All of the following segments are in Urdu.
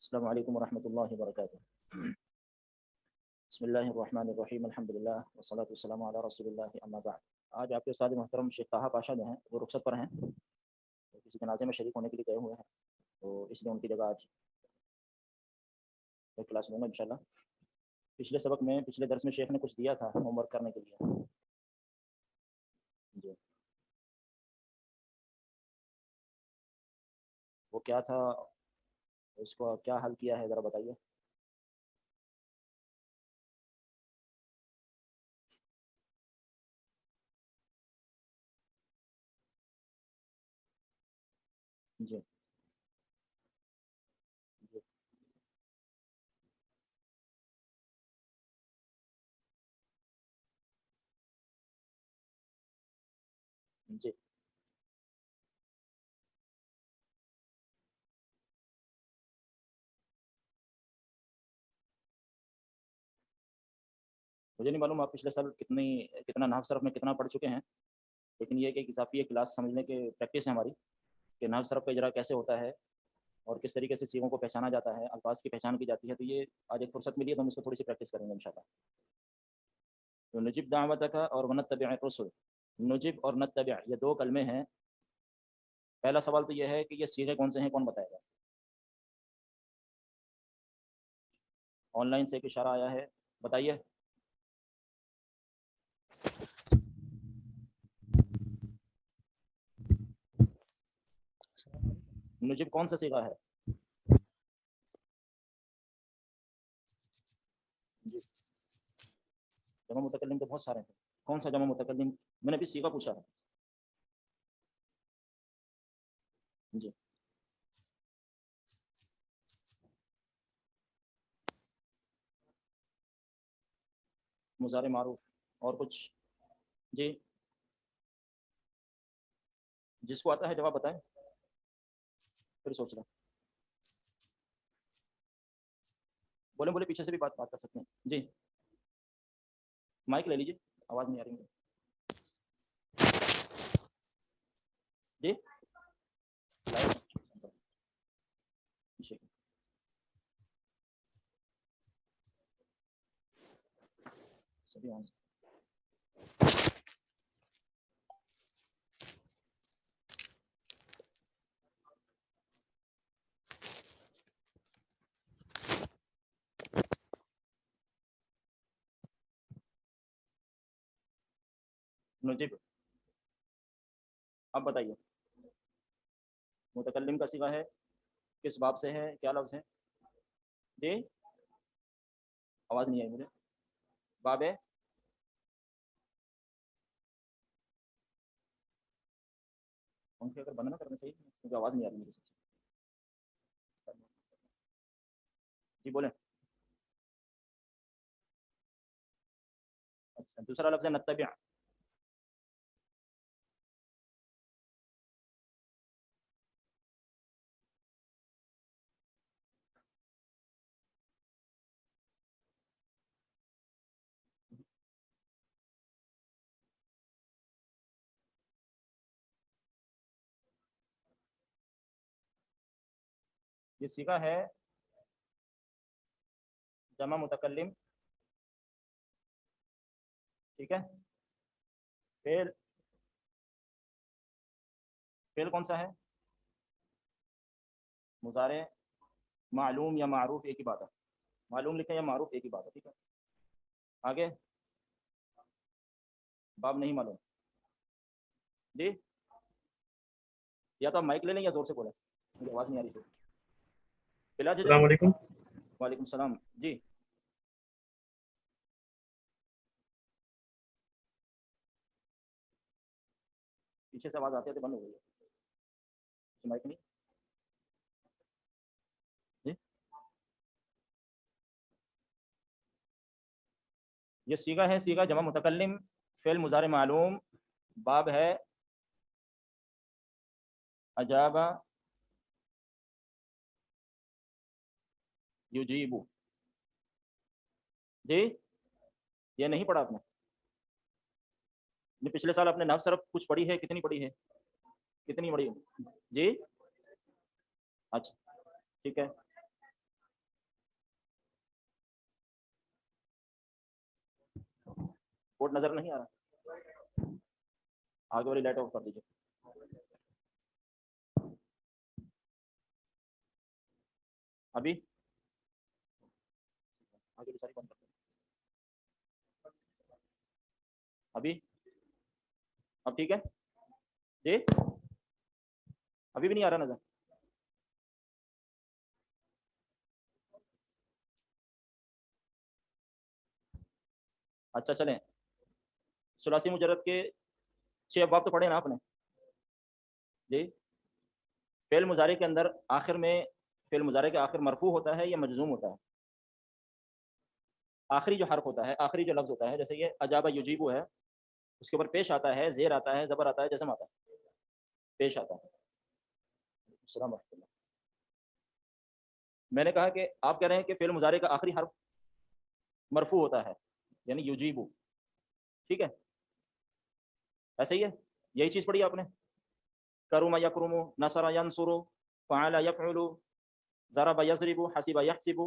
السلام علیکم ورحمۃ اللہ وبرکاتہ. بسم اللہ الرحمن الرحیم. الحمدللہ والصلاۃ والسلام علی رسول اللہ اما بعد. آج آپ کے استاد محترم شیخ طاہا پاشا جو ہیں وہ رخصت پر ہیں, کسی جنازے میں شریک ہونے کے لیے گئے ہوئے ہیں, تو اس لیے ان کی جگہ آج ایک کلاس لوں گا انشاءاللہ. پچھلے درس میں شیخ نے کچھ دیا تھا ہوم ورک کرنے کے لیے. جی وہ کیا تھا, اس کو کیا حل کیا ہے ذرا بتائیے. جی جی جی مجھے نہیں معلوم آپ پچھلے سال کتنا نحو صرف میں کتنا پڑھ چکے ہیں, لیکن یہ کہ ایک اضافی کلاس سمجھنے کے پریکٹس ہے ہماری کہ نحو صرف کا اجرا کیسے ہوتا ہے اور کس طریقے سے سیغوں کو پہچانا جاتا ہے, الفاظ کی پہچان کی جاتی ہے. تو یہ آج ایک فرصت ملی ہے تو ہم اس کو تھوڑی سی پریکٹس کریں گے انشاءاللہ. تو نجب دعوتک اور ونتبع الرسل, نجب اور نتبع یہ دو کلمے ہیں. پہلا سوال تو یہ ہے کہ یہ صیغے کون سے ہیں, کون بتائے گا. آن لائن سے ایک اشارہ آیا ہے, بتائیے. نجب کون سا صیغہ ہے؟ جی جمع متکلم تو بہت سارے ہیں, کون سا جمع متکلم؟ میں نے ابھی صیغہ پوچھا ہے. جی مضارع معروف اور کچھ. جی جس کو آتا ہے جواب بتائیں, پھر سوچ رہا. بولے بولے پیچھے سے بھی بات کر سکتے ہیں. جی مائک لے لیجیے, آواز نہیں آ رہی ہے. جی جی سبھی آن. نجب, اب بتائیے متکلم کا صیغہ ہے, کس باب سے ہے, کیا لفظ ہے. جی آواز نہیں آئی مجھے. باب ہے ان کے, اگر بند نہ کرنا چاہیے کیونکہ آواز نہیں آ رہی مجھے. جی بولیں. اچھا دوسرا لفظ ہے نتبع. یہ صیغہ ہے جمع متکلم, ٹھیک ہے. فعل فعل کون سا ہے؟ مضارع معلوم یا معروف ایک ہی بات ہے. معلوم لکھیں یا معروف ایک ہی بات ہے, ٹھیک ہے. آگے باب نہیں معلوم. جی یا تو آپ مائک لے لیں یا زور سے بولیں, مجھے آواز نہیں آ رہی سے. بلا جھجک. السلام علیکم. وعلیکم السلام. جی پیچھے سے آواز آتی ہے تو بند ہو گئی ہے. مائک نہیں. جی یہ صیغہ ہے, صیغہ جمع متکلم, فعل مضارع معلوم, باب ہے اجابہ یجیبو. جی یہ نہیں پڑھا آپ نے؟ پچھلے سال آپ نے نحو صرف کچھ پڑھی ہے, کتنی پڑھی ہے, کتنی پڑھی ہے؟ جی اچھا ٹھیک ہے. بورڈ نظر نہیں آ رہا؟ آگے والی لائٹ آف کر دیجیے. ابھی آگے بھی ساری بند کر دیں. ابھی اب ٹھیک ہے جی؟ ابھی بھی نہیں آ رہا نظر؟ اچھا چلیں، ثلاثی مجرد کے 6 ابواب تو پڑھے نا آپ نے جی؟ فعل مضارع کے اندر آخر میں، فعل مضارع کے آخر مرفوع ہوتا ہے یا مجزوم ہوتا ہے؟ آخری جو حرف ہوتا ہے، آخری جو لفظ ہوتا ہے، جیسے یہ اجابہ یجیبو ہے، اس کے اوپر پیش آتا ہے، زیر آتا ہے، زبر آتا ہے، جزم آتا ہے، پیش آتا ہے. السلام ورحمۃ اللہ. میں نے کہا کہ آپ کہہ رہے ہیں کہ فعل مضارع کا آخری حرف مرفوع ہوتا ہے، یعنی یجیبو، ٹھیک ہے؟ ایسے ہی ہے، یہی چیز پڑھی آپ نے. کرم یکرم، نصر ینصر، فعل یفعل، ضرب یضرب، حسب یحسب.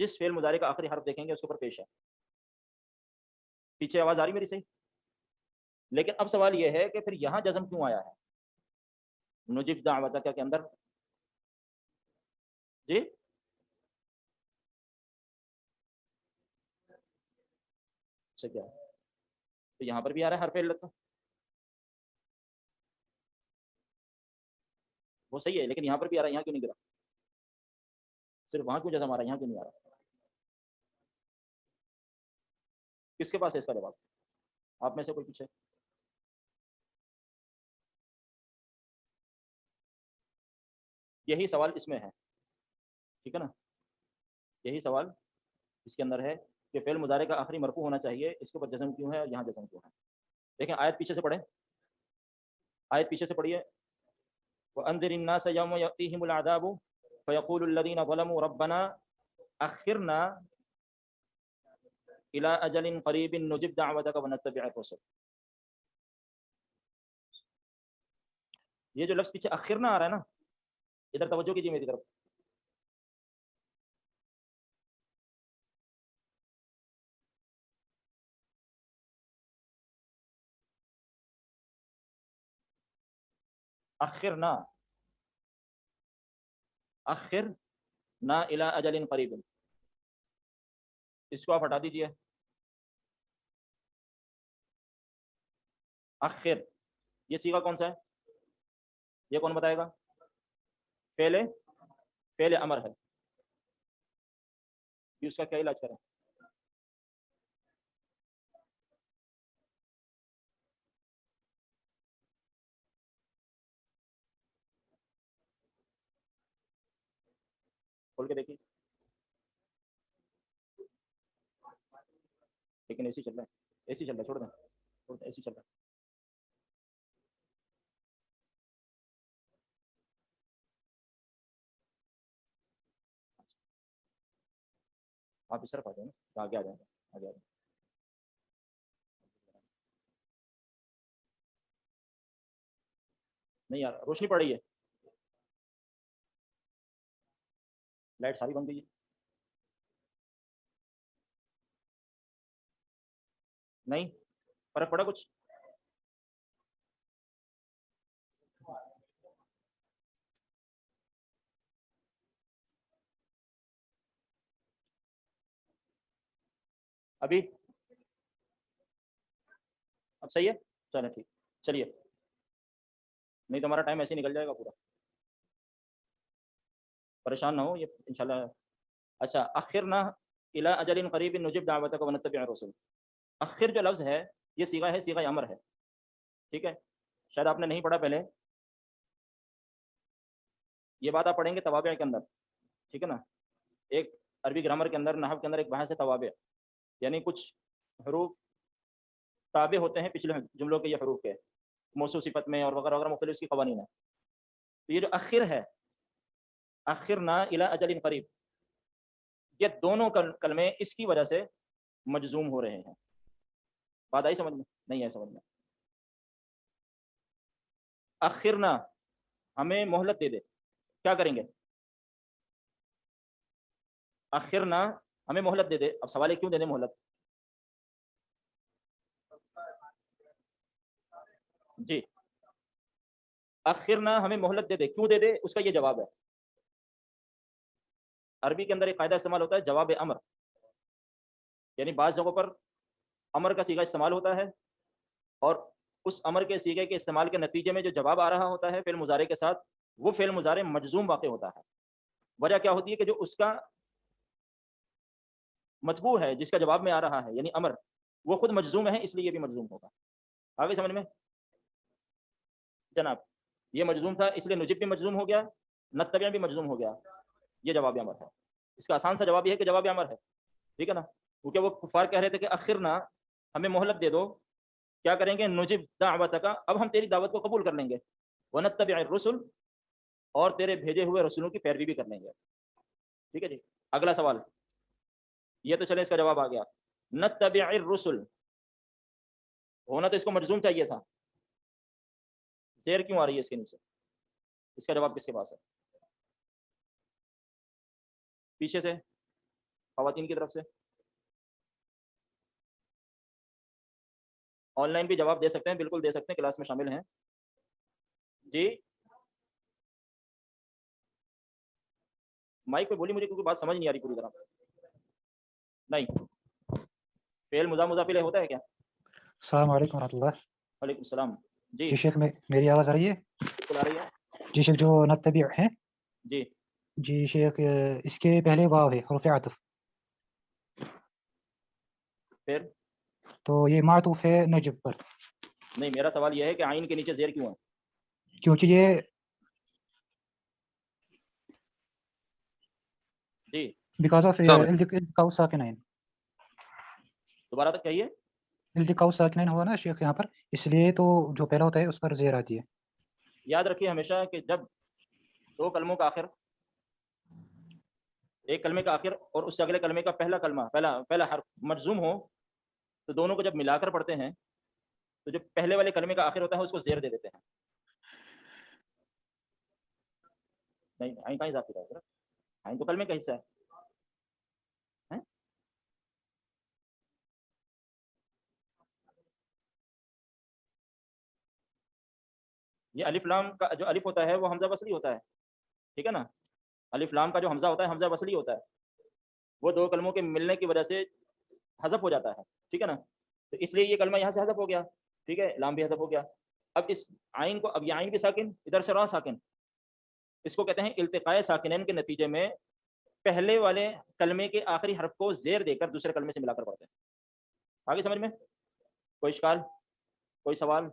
جس فعل مضارع کا آخری حرف دیکھیں گے اس کے اوپر پیش ہے. پیچھے آواز آ رہی میری صحیح؟ لیکن اب سوال یہ ہے کہ پھر یہاں جزم کیوں آیا ہے نجب دعوتک کے اندر جی؟ سے کیا ہے؟ تو یہاں پر بھی آ رہا ہے حرف علت، وہ صحیح ہے، لیکن یہاں پر بھی آ رہا ہے، یہاں کیوں نہیں گرا؟ صرف وہاں کیوں جزم آ رہا ہے، یہاں کیوں نہیں آ رہا؟ کس کے پاس ہے اس کا جواب؟ آپ میں سے کوئی پیچھے؟ یہی سوال اس میں ہے، ٹھیک ہے نا؟ یہی سوال اس کے اندر ہے کہ فعل مضارع کا آخری مرفوع ہونا چاہیے، اس کے اوپر جزم کیوں ہے اور یہاں جزم کیوں ہے؟ دیکھیں آیت پیچھے سے پڑھیں، آیت پیچھے سے پڑھیے. وَأَنذِرِ النَّاسَ يَوْمَ يَأْتِيهِمُ الْعَذَابُ فَيَقُولُ الَّذِينَ ظَلَمُوا رَبَّنَا أَخِّرْنَا إِلَىٰ أَجَلٍ قَرِيبٍ نُجِبْ دَعْوَتَكَ وَنَتَّبِعِ الرُّسُلَ. یہ جو لفظ پیچھے اخرنا آ رہا ہے نا، ادھر توجہ کیجیے میری طرف. اخرنا، اخرنا الى اجل قریب، اس کو آپ ہٹا دیجیے. اخر یہ صیغہ کون سا ہے؟ یہ کون بتائے گا؟ فعل امر ہے. اس کا کیا علاج کریں؟ کھول کے دیکھیے. لیکن اے سی چل رہا ہے، اے سی چل رہا ہے، چھوڑ دیں اے سی چل رہا ہے. آپ اس طرف آ جائیں نا، آگے آ جائیں، آگے آ جائیں. نہیں یار روشنی پڑ رہی ہے، لائٹ ساری بند گئی ہے. نہیں فرق پڑا کچھ؟ ابھی اب صحیح ہے؟ چلیں ٹھیک، چلیے. نہیں تو ہمارا ٹائم ایسے ہی نکل جائے گا پورا، پریشان نہ ہو یہ انشاءاللہ. اچھا، اخرنا الی اجل قریب نجب دعوتک ونتبع الرسل. اخر جو لفظ ہے یہ صیغہ ہے، صیغہ امر ہے، ٹھیک ہے؟ شاید آپ نے نہیں پڑھا پہلے، یہ بات آپ پڑھیں گے توابع کے اندر، ٹھیک ہے نا؟ ایک عربی گرامر کے اندر، نحو کے اندر ایک بحث ہے توابع، یعنی کچھ حروف تابع ہوتے ہیں پچھلے جملوں کے، یہ حروف کے موصوف صفت میں اور وغیرہ وغیرہ مختلف اس کی قوانین ہیں. تو یہ جو اخر ہے، اخرنا الی اجل قریب، یہ دونوں کلمے اس کی وجہ سے مجزوم ہو رہے ہیں. بات آئی سمجھ میں؟ نہیں ہے سمجھ میں؟ اخرنا ہمیں مہلت دے دے، کیا کریں گے؟ اخرنا ہمیں مہلت دے دے. اب سوال ہے کیوں دے دیں مہلت؟ جی اخرنا ہمیں مہلت دے دے، کیوں دے دے؟ اس کا یہ جواب ہے. عربی کے اندر ایک قاعدہ استعمال ہوتا ہے جواب امر، یعنی بعض جگہوں پر امر کا صیغہ استعمال ہوتا ہے اور اس امر کے صیغے کے استعمال کے نتیجے میں جو جواب آ رہا ہوتا ہے فعل مضارع کے ساتھ، وہ فعل مضارع مجزوم واقع ہوتا ہے. وجہ کیا ہوتی ہے کہ جو اس کا متبوع ہے، جس کا جواب میں آ رہا ہے، یعنی امر، وہ خود مجزوم ہے، اس لیے یہ بھی مجزوم ہوگا. آگے سمجھ میں جناب؟ یہ مجزوم تھا اس لیے نجب بھی مجزوم ہو گیا، نتبع بھی مجزوم ہو گیا. یہ جواب امر ہے. اس کا آسان سا جواب یہ ہے کہ جواب امر ہے، ٹھیک ہے نا؟ کیونکہ وہ کفار کہہ رہے تھے کہ اخرنا، ہمیں مہلت دے دو. کیا کریں گے؟ نجب دعوتک، اب ہم تیری دعوت کو قبول کر لیں گے. ونتبع الرسل، اور تیرے بھیجے ہوئے رسولوں کی پیروی بھی کر لیں گے. ٹھیک ہے جی. اگلا سوال یہ تو چلے، اس کا جواب آ گیا. نتبع الرسل ہونا تو اس کو مجزوم چاہیے تھا، زیر کیوں آ رہی ہے اس کے نیچے؟ اس کا جواب کس کے پاس ہے؟ پیچھے سے خواتین کی طرف سے. آن لائن بھی جواب دے سکتے ہیں، بالکل دے سکتے ہیں، کلاس میں شامل ہیں. جی مائک پہ بولی، مجھے کیونکہ بات سمجھ نہیں آ رہی پوری طرح. نہیں، فعل مضاف الیہ ہوتا ہے کیا؟ السلام علیکم ورحمۃ اللہ. وعلیکم السلام. جی جی شیخ، میری آواز آ رہی ہے؟ بالکل آ رہی ہے. جی شیخ، جو نتبع ہے، جی جی شیخ، اس کے پہلے واو ہے، حرف عطف، پھر تو یہ معطوف ہے نجب پر، نہیں، میرا سوال یہ ہے کہ عین کے نیچے زیر کیوں ہے؟ کیونکہ یہ جی بیکاز آف التقاء الساکنین. دوبارہ تک کہیے. التقاء الساکنین ہوا نا شیخ یہاں پر، اس لیے تو جو پہلا ہوتا ہے اس پر زیر آتی ہے. یاد رکھیے ہمیشہ کہ جب دو کلموں کا آخر، ایک کلمے کا آخر اور اس سے اگلے کلمے کا پہلا کلمہ، پہلا حرف مجزوم ہو، تو دونوں کو جب ملا کر پڑھتے ہیں تو جو پہلے والے کلمے کا آخر ہوتا ہے اس کو زیر دے دیتے ہیں. نہیں، عین کا اضافی ہے، عین تو کلمے کا حصہ ہے. یہ الف لام کا جو الف ہوتا ہے وہ حمزہ وصلی ہوتا ہے، ٹھیک ہے نا؟ الف لام کا جو حمزہ ہوتا ہے حمزہ وصلی ہوتا ہے، وہ دو کلموں کے ملنے کی وجہ سے حذف ہو جاتا ہے، ٹھیک ہے نا؟ تو اس لیے یہ کلمہ یہاں سے حذف ہو گیا، ٹھیک ہے، لام بھی حذف ہو گیا. اب اس عین کو، اب یہ عین بھی ساکن، ادھر سے را ساکن، اس کو کہتے ہیں التقاء ساکنین کے نتیجے میں پہلے والے کلمے کے آخری حرف کو زیر دے کر دوسرے کلمے سے ملا کر پڑھتے ہیں. آگے سمجھ میں؟ کوئی اشکال، کوئی سوال؟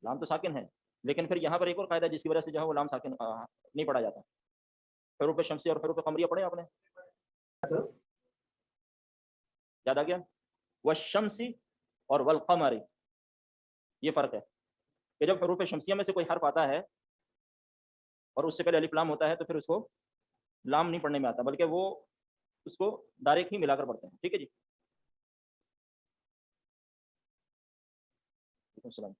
لام تو ساکن ہے، لیکن پھر یہاں پر ایک اور قاعدہ جس کی وجہ سے جو ہے وہ لام ساکن نہیں پڑھا جاتا. حروف شمسی اور حروف قمریہ پڑھے آپ نے؟ یاد آ گیا؟ والشمسی اور والقمر، یہ فرق ہے کہ جب حروف شمسیہ میں سے کوئی حرف آتا ہے اور اس سے پہلے الف لام ہوتا ہے تو پھر اس کو لام نہیں پڑھنے میں آتا، بلکہ وہ اس کو ڈائریکٹ ہی ملا کر پڑھتے ہیں. ٹھیک ہے جی. السلام.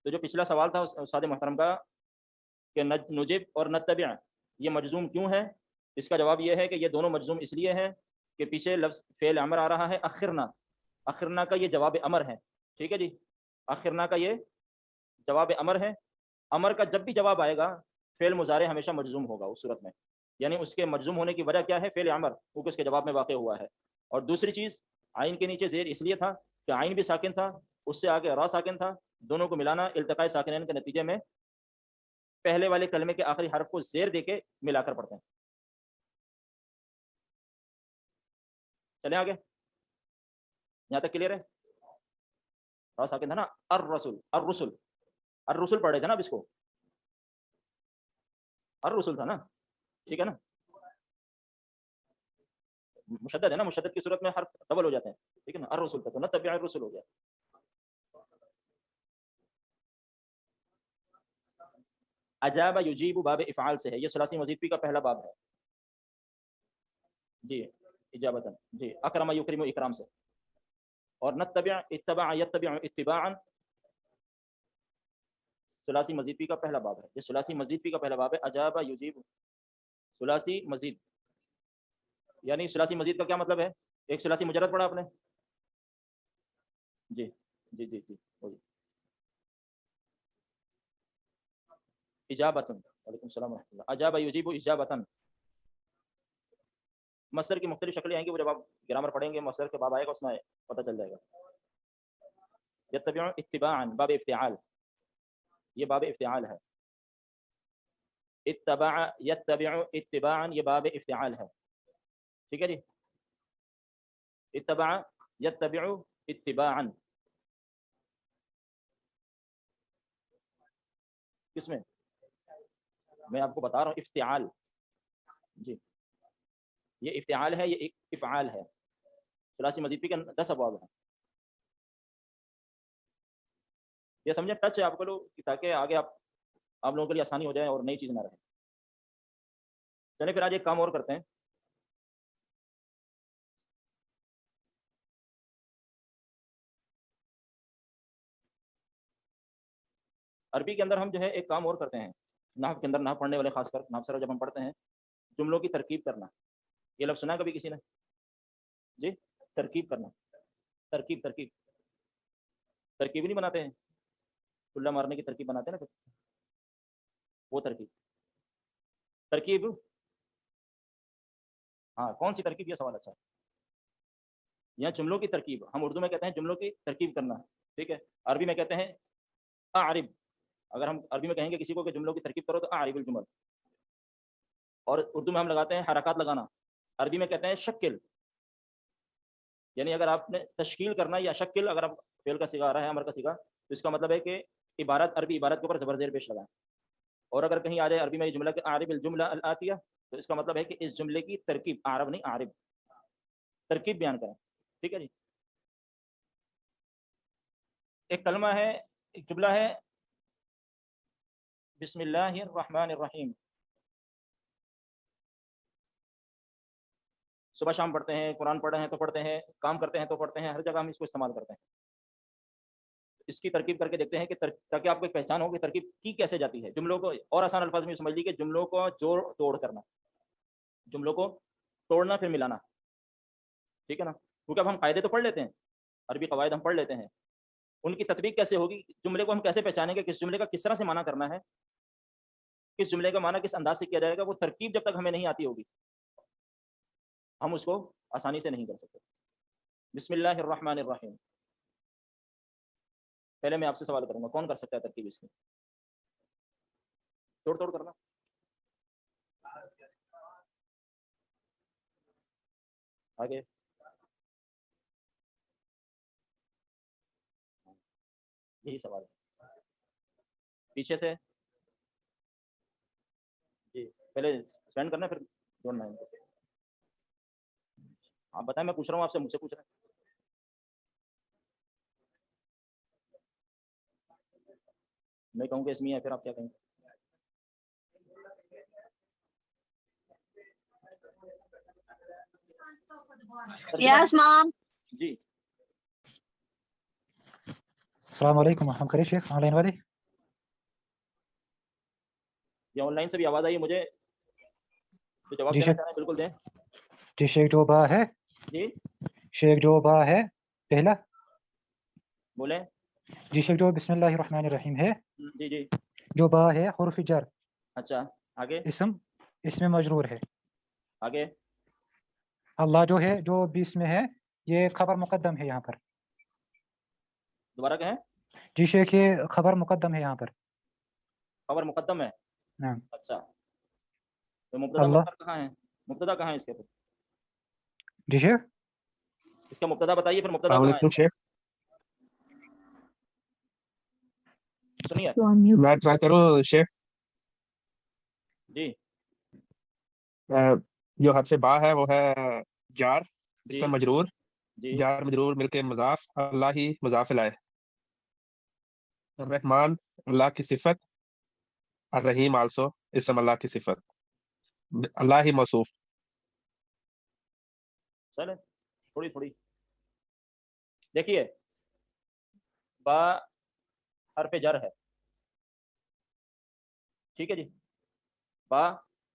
تو جو پچھلا سوال تھا استاد محترم کا کہ نجب اور نتبع یہ مجزوم کیوں ہے، اس کا جواب یہ ہے کہ یہ دونوں مجزوم اس لیے ہے کہ پیچھے لفظ فعل امر آ رہا ہے اخرنا. اخرنا کا یہ جواب امر ہے، ٹھیک ہے جی. اخرنا کا یہ جواب امر ہے. امر کا جب بھی جواب آئے گا فعل مضارع ہمیشہ مجزوم ہوگا اس صورت میں، یعنی اس کے مجزوم ہونے کی وجہ کیا ہے؟ فعل امر، کیونکہ اس کے جواب میں واقع ہوا ہے. اور دوسری چیز، عین کے نیچے زیر اس لیے تھا کہ عین بھی ساکن تھا، اس سے آگے را ساکن تھا، دونوں کو ملانا التقاء ساکنین کے نتیجے میں پہلے والے کلمے کے آخری حرف کو زیر دے کے ملا کر پڑھتے ہیں. چلیں آگے، یہاں تک کلیئر ہے؟ را ساکن تھا نا، الرسول، الرسل، الرسل پڑھ رہے تھے نا اب اس کو، الرسل تھا نا، ٹھیک ہے نا؟ مشدد ہے نا، مشدد کی صورت میں حرف ڈبل ہو جاتے ہیں، ٹھیک ہے نا؟ الرسل تھا تو نتبع الرسل ہو گیا. اجاب یجیب باب افعال سے ہے، یہ ثلاثی مزید فی کا پہلا باب ہے. جی اجابتاً، جی اکرم یکرم اکرام سے. اور نتبع اتبع یتبع اتباعا ثلاثی مزید فی کا پہلا باب ہے. یہ ثلاثی مزید فی کا پہلا باب ہے. اجاب یجیب ثلاثی مزید، یعنی ثلاثی مزید کا کیا مطلب ہے؟ ایک ثلاثی مجرد پڑھا آپ نے؟ جی جی جی جی بولیے. اجابتن. وعلیکم السلام ورحمۃ اللہ. اجاب یجیب اجابتن. مصدر کی مختلف شکلیں آئیں گی، وہ جب آپ گرامر پڑھیں گے مصدر کے باب آئے گا اس میں پتہ چل جائے گا. یتبع اتباعا باب افتعال، یہ باب افتعال ہے. اتبع یتبع اتباعا یہ باب افتعال ہے. ٹھیک ہے جی. اتبع یتبع اتباعا کس میں آپ کو بتا رہا ہوں افتعال. جی یہ افتعال ہے، یہ افعال ہے. ثلاثی مزید کے 10 ابواب ہیں. یہ سمجھیں ٹچ ہے آپ کو لوگ تاکہ آگے آپ لوگوں کے لیے آسانی ہو جائے اور نئی چیز نہ رہے. چلیں پھر آج ایک کام اور کرتے ہیں. عربی کے اندر ہم جو ہے ایک کام اور کرتے ہیں نحو کے اندر، نحو پڑھنے والے خاص کر نحو سر جب ہم پڑھتے ہیں جملوں کی ترکیب کرنا. یہ لفظ سنا کبھی کسی نے؟ جی ترکیب کرنا. ترکیب ترکیب ترکیب نہیں بناتے ہیں، کلا مارنے کی ترکیب بناتے ہیں نا، وہ ترکیب. ترکیب ہاں کون سی ترکیب؟ یہ سوال اچھا ہے. یہاں جملوں کی ترکیب ہم اردو میں کہتے ہیں جملوں کی ترکیب کرنا. ٹھیک ہے. عربی میں کہتے ہیں اعرب. اگر ہم عربی میں کہیں گے کسی کو کہ جملوں کی ترکیب کرو تو اعرب الجمل. اور اردو میں ہم لگاتے ہیں حرکات لگانا. عربی میں کہتے ہیں شکل. یعنی اگر آپ نے تشکیل کرنا یا شکل، اگر آپ فعل کا صیغہ آ رہا ہے امر کا صیغہ تو اس کا مطلب ہے کہ عبارت عربی عبارت کے اوپر زبر زیر پیش لگائیں. اور اگر کہیں آ جائے عربی میں یہ جملہ کہ اعرب الجملہ الاتیہ تو اس کا مطلب ہے کہ اس جملے کی ترکیب، اعرب نہیں اعرب، ترکیب بیان کریں. ٹھیک ہے جی. ایک کلمہ ہے، ایک جملہ ہے بسم اللہ الرحمن الرحیم. صبح شام پڑھتے ہیں، قرآن پڑھ رہے ہیں تو پڑھتے ہیں، کام کرتے ہیں تو پڑھتے ہیں، ہر جگہ ہم اس کو استعمال کرتے ہیں. اس کی ترکیب کر کے دیکھتے ہیں کہ تاکہ آپ کو ایک پہچان ہو کہ ترکیب کی کیسے جاتی ہے. جملوں کو اور آسان الفاظ میں سمجھ لیجیے کہ جملوں کو جوڑ توڑ کرنا، جملوں کو توڑنا پھر ملانا. ٹھیک ہے نا. کیونکہ اب ہم قاعدے تو پڑھ لیتے ہیں، عربی قواعد ہم پڑھ لیتے ہیں، ان کی تطبیق کیسے ہوگی، جملے کو ہم کیسے پہچانیں گے، کس جملے کا کس طرح سے معنی کرنا ہے، کس جملے کا معنی کس انداز سے کیا جائے گا، وہ ترکیب جب تک ہمیں نہیں آتی ہوگی ہم اس کو آسانی سے نہیں کر سکتے. بسم اللہ الرحمن الرحیم. پہلے میں آپ سے سوال کروں گا کون کر سکتا ہے ترکیب اس کی؟ توڑ توڑ کرنا. آگے یہی سوال ہے. پیچھے سے جی پہلے سینڈ کرنا پھر جوڑنا ہے. آپ بتائیں، میں پوچھ رہا ہوں آپ سے، مجھ سے پوچھ رہے ہیں. میں کہوں کہ اس میں ہے، پھر آپ کیا کہیں گے؟ Yes, mom. جی السلام علیکم. ہم کریں شیخ آن لائن والے. یہ آن لائن سے بھی آواز آئی مجھے، تو جواب جی دینا شیخ. چاہیں بالکل دیں. جی شیخ جو با ہے، جی شیخ جو با ہے پہلا. بولیں. جی شیخ جو بسم اللہ الرحمن الرحیم ہے، جی جی جو با ہے حرف جر، اچھا آگے اسم اس میں مجرور ہے. آگے اللہ جو ہے جو بیس میں ہے یہ خبر مقدم ہے یہاں پر. دوبارہ کہیں. جی شیخ یہ خبر مقدم ہے یہاں پر. خبر مقدم ہے. نعم. اچھا تو مبتدا اللہ. مؤخر کہاں ہے؟ مبتدا کہاں ہے اس کے؟ جی شیخ. اس کا مبتدا بتائیے، پھر مبتدا السلام کہاں ہے علیکم اس کا؟ شیخ. سنیے میں ٹرائی کروں شیخ. جی جو حرف با ہے وہ ہے جار، اس جی سے مجرور، جی جار مجرور مل کے مضاف، اللہ ہی مضاف لائے. الرحمن اللہ کی صفت، الرحیم آلسو اسم اللہ کی صفت، اللہ ہی موصوف. چلیں تھوڑی تھوڑی دیکھیے. با حرف جر ہے. ٹھیک ہے جی. با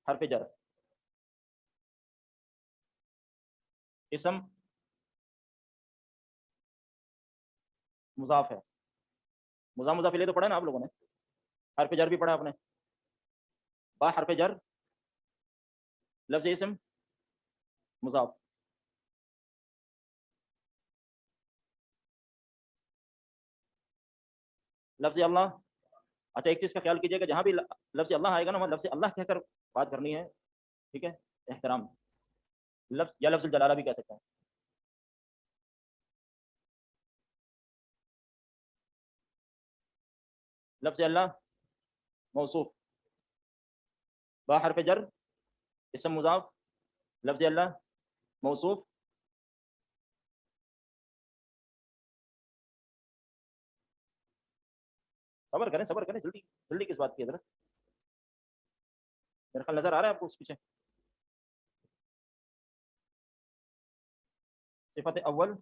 حرف جر اسم مضاف ہے، مضاف مضاف الیہ تو پڑھا نا آپ لوگوں نے، حرف جر بھی پڑھا آپ نے، با حرف جر لفظ اسم مضاف، لفظ اللہ. اچھا ایک چیز کا خیال کیجیے کہ جہاں بھی لفظ اللہ آئے گا نا وہاں لفظ اللہ کہہ کر بات کرنی ہے، ٹھیک ہے، احترام، لفظ یا لفظ الجلالہ بھی کہہ سکتے ہیں. لفظ اللہ موصوف، با حرف جر اسم مضاف، لفظ اللہ موصوف، صبر کریں جلدی جلدی کس بات کی حضرت، میرا خیال نظر آ رہا ہے آپ کو اس پیچھے. صفت اول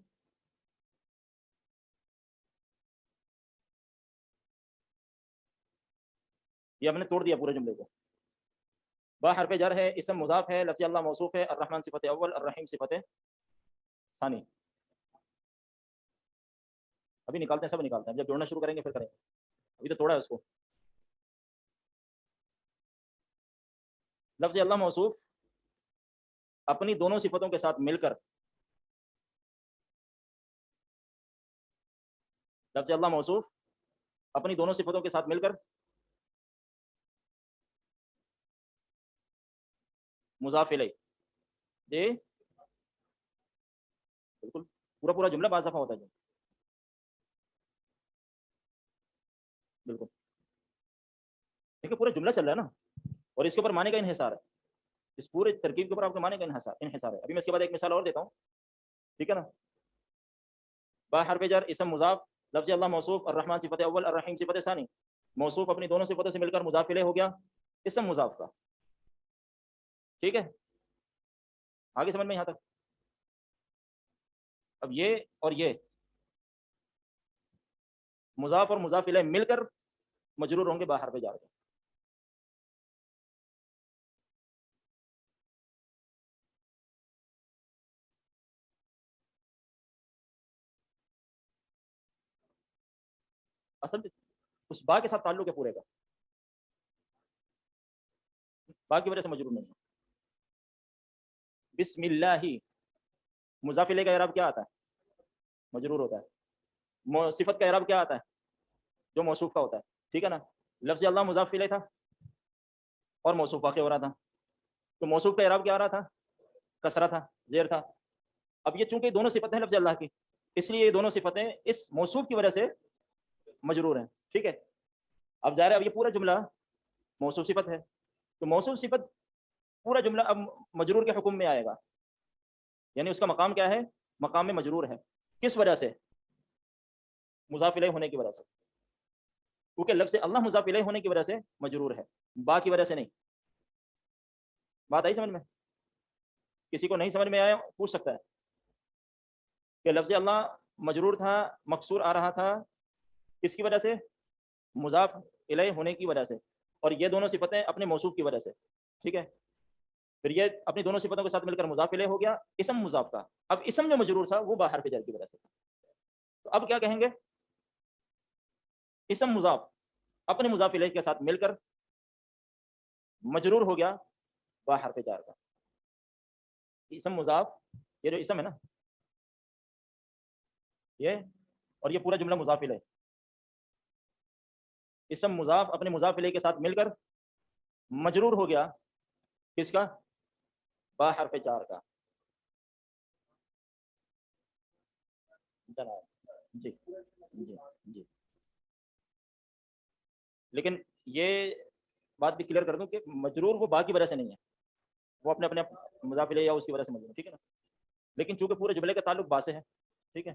یہ ہم نے توڑ دیا پورے جملے کو. با حرف جر ہے، اسم مضاف ہے، لفظ اللہ موصوف ہے، الرحمن صفت اول، الرحیم صفت ثانی. ابھی نکالتے ہیں، سب نکالتے ہیں، جب جوڑنا شروع کریں گے پھر کریں گے، ابھی تو توڑا ہے اس کو. لفظ اللہ موصوف اپنی دونوں صفتوں کے ساتھ مل کر، لفظ اللہ موصوف اپنی دونوں صفتوں کے ساتھ مل کر مضاف الیہ، جی بالکل پورا پورا جملہ بعض دفعہ ہوتا ہے جی. بالکل دیکھیے پورا جملہ چل رہا ہے نا، اور اس کے اوپر معنی کا انحصار ہے، اس پورے ترکیب کے اوپر آپ کے معنی کا انحصار ہے. ابھی میں اس کے بعد ایک مثال اور دیتا ہوں، ٹھیک ہے نا. با حرف جر اسم مضاف، لفظ اللہ موصوف، الرحمن صفت اول، الرحیم صفت ثانی. موصوف اپنی دونوں صفتوں سے مل کر مضاف الیہ ہو گیا اسم مضاف کا، ٹھیک ہے، آگے سمجھ میں یہاں تک. اب یہ اور یہ مضاف اور مضاف الیہ مل کر مجرور ہوں گے با حرف جر کے. اصل اس با کے ساتھ تعلق ہے پورے کا، با کی وجہ سے مجرور نہیں ہے. بسم اللہ مضاف الیہ کا اعراب کیا آتا ہے؟ مجرور ہوتا ہے. صفت کا اعراب کیا آتا ہے؟ جو موصوف کا ہوتا ہے، ٹھیک ہے نا. لفظ اللہ مضاف الیہ تھا اور موصوف واقع ہو رہا تھا، تو موصوف کا اعراب کیا آ رہا تھا؟ کسرہ تھا، زیر تھا. اب یہ چونکہ دونوں صفتیں ہیں لفظ اللہ کی، اس لیے یہ دونوں صفتیں اس موصوف کی وجہ سے مجرور ہیں، ٹھیک ہے. اب ظاہر ہے اب یہ پورا جملہ موصوف صفت ہے، تو موصوف صفت پورا جملہ اب مجرور کے حکم میں آئے گا، یعنی اس کا مقام کیا ہے؟ مقام میں مجرور ہے. کس وجہ سے؟ مضاف الیہ ہونے کی وجہ سے، کیونکہ لفظ اللہ مضاف الیہ ہونے کی وجہ سے مجرور ہے، با کی وجہ سے نہیں. بات آئی سمجھ میں؟ کسی کو نہیں سمجھ میں آیا پوچھ سکتا ہے کہ لفظ اللہ مجرور تھا، مکسور آ رہا تھا، کس کی وجہ سے؟ مضاف الیہ ہونے کی وجہ سے، اور یہ دونوں صفتیں اپنے موصوف کی وجہ سے، ٹھیک ہے. پھر یہ اپنی دونوں صفتوں کے ساتھ مل کر مضاف الیہ ہو گیا اسم مضاف کا. اب اسم جو مجرور تھا وہ با حرف جر کی وجہ سے تھا، تو اب کیا کہیں گے؟ اسم مضاف اپنے مضاف الیہ کے ساتھ مل کر مجرور ہو گیا با حرف جر کا. اسم مضاف، یہ جو اسم ہے نا یہ، اور یہ پورا جملہ مضاف الیہ، اسم مضاف اپنے مضاف الیہ کے ساتھ مل کر مجرور ہو گیا کس کا؟ با حرف جر کا. جی جی جی. لیکن یہ بات بھی کلیئر کر دوں کہ مجرور وہ با کی وجہ سے نہیں ہے، وہ اپنے اپنے مضاف الیہ یا اس کی وجہ سے مجرور، ٹھیک ہے نا. لیکن چونکہ پورے جملے کا تعلق با سے ہے، ٹھیک ہے.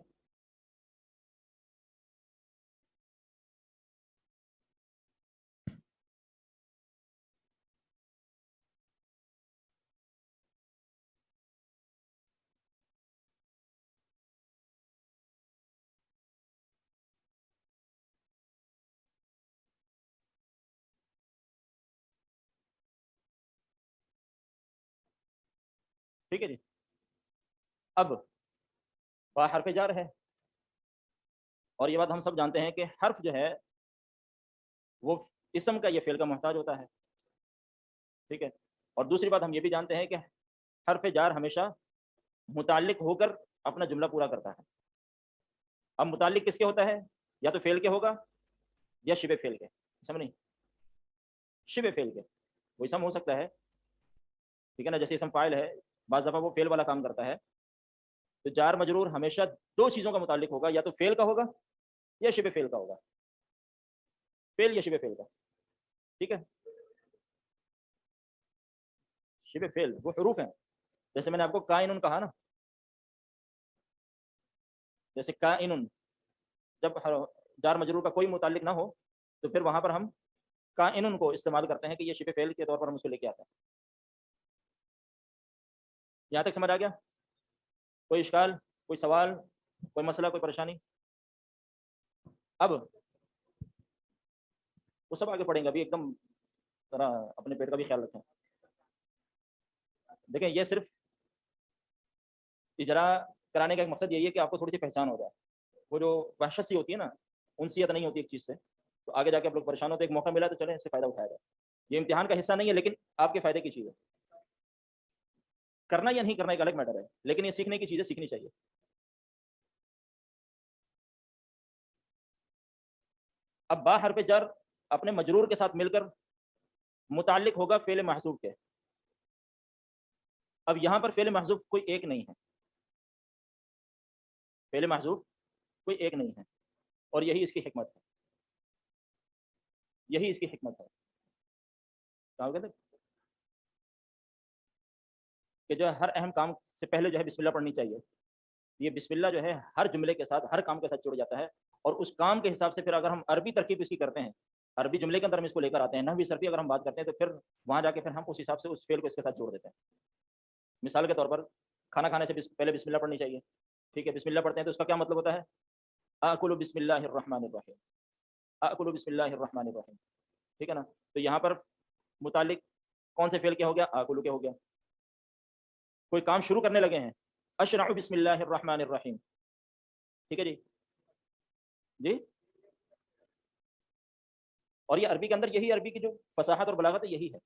ٹھیک ہے جی. اب با حرف جار ہے، اور یہ بات ہم سب جانتے ہیں کہ حرف جو ہے وہ اسم کا یا فعل کا محتاج ہوتا ہے، ٹھیک ہے. اور دوسری بات ہم یہ بھی جانتے ہیں کہ حرف جار ہمیشہ متعلق ہو کر اپنا جملہ پورا کرتا ہے. اب متعلق کس کے ہوتا ہے؟ یا تو فعل کے ہوگا یا شبہ فعل کے. سمجھ نہیں؟ شبہ فعل کے. وہ اسم ہو سکتا ہے، ٹھیک ہے نا، جیسے اسم فاعل ہے، بعض دفعہ وہ فعل والا کام کرتا ہے. تو جار مجرور ہمیشہ دو چیزوں کا متعلق ہوگا، یا تو فعل کا ہوگا یا شبہ فعل کا ہوگا. فعل یا شبہ فعل کا، ٹھیک ہے. شبہ فعل وہ حروف ہیں، جیسے میں نے آپ کو کائن کہا نا، جیسے کائن، جب جار مجرور کا کوئی متعلق نہ ہو تو پھر وہاں پر ہم کائن کو استعمال کرتے ہیں کہ یہ شبہ فعل کے طور پر ہم اس کو لے کے آتے ہیں. یہاں تک سمجھ آ گیا؟ کوئی اشکال، کوئی سوال، کوئی مسئلہ، کوئی پریشانی؟ اب وہ سب آگے پڑھیں گے، ابھی ایک دم ذرا اپنے پیٹ کا بھی خیال رکھیں. دیکھیں یہ صرف اجرا کرانے کا ایک مقصد یہی ہے کہ آپ کو تھوڑی سی پہچان ہو جائے. وہ جو وحشت سی ہوتی ہے نا، انسیت نہیں ہوتی ایک چیز سے، تو آگے جا کے آپ لوگ پریشان ہوتے. ایک موقع ملا تو چلیں اس سے فائدہ اٹھایا جائے. یہ امتحان کا حصہ نہیں ہے، لیکن آپ کے فائدے کی چیز ہے. کرنا یا نہیں کرنا ایک الگ میٹر ہے، لیکن یہ سیکھنے کی چیزیں سیکھنی چاہیے. اب با حرف جر اپنے مجرور کے ساتھ مل کر متعلق ہوگا فعل محذوف کے. اب یہاں پر فعل محذوف کوئی ایک نہیں ہے، فعل محذوف کوئی ایک نہیں ہے، اور یہی اس کی حکمت ہے. یہی اس کی حکمت ہے. کہا کہتے کہ جو ہر اہم کام سے پہلے جو ہے بسم اللہ پڑھنی چاہیے. یہ بسم اللہ جو ہے ہر جملے کے ساتھ، ہر کام کے ساتھ جڑ جاتا ہے. اور اس کام کے حساب سے پھر اگر ہم عربی ترکیب اس کی کرتے ہیں، عربی جملے کے اندر ہم اس کو لے کر آتے ہیں، نحوی صرفی اگر ہم بات کرتے ہیں، تو پھر وہاں جا کے پھر ہم اس حساب سے اس فعل کو اس کے ساتھ جوڑ دیتے ہیں. مثال کے طور پر کھانا کھانے سے پہلے بسم اللہ پڑھنی چاہیے، ٹھیک ہے. بسم اللہ پڑھتے ہیں تو اس کا کیا مطلب ہوتا ہے؟ آکل بسم اللہ الرحمن الرحیم، آکل بسم اللہ الرحمن الرحیم، ٹھیک ہے نا. تو یہاں پر متعلق کون سے فعل کے ہو گیا؟ آکلو کے ہو گیا. کوئی کام شروع کرنے لگے ہیں، اشرع بسم اللہ الرحمن الرحیم، ٹھیک ہے جی. جی، اور یہ عربی کے اندر یہی عربی کی جو فصاحت اور بلاغت ہے یہی ہے،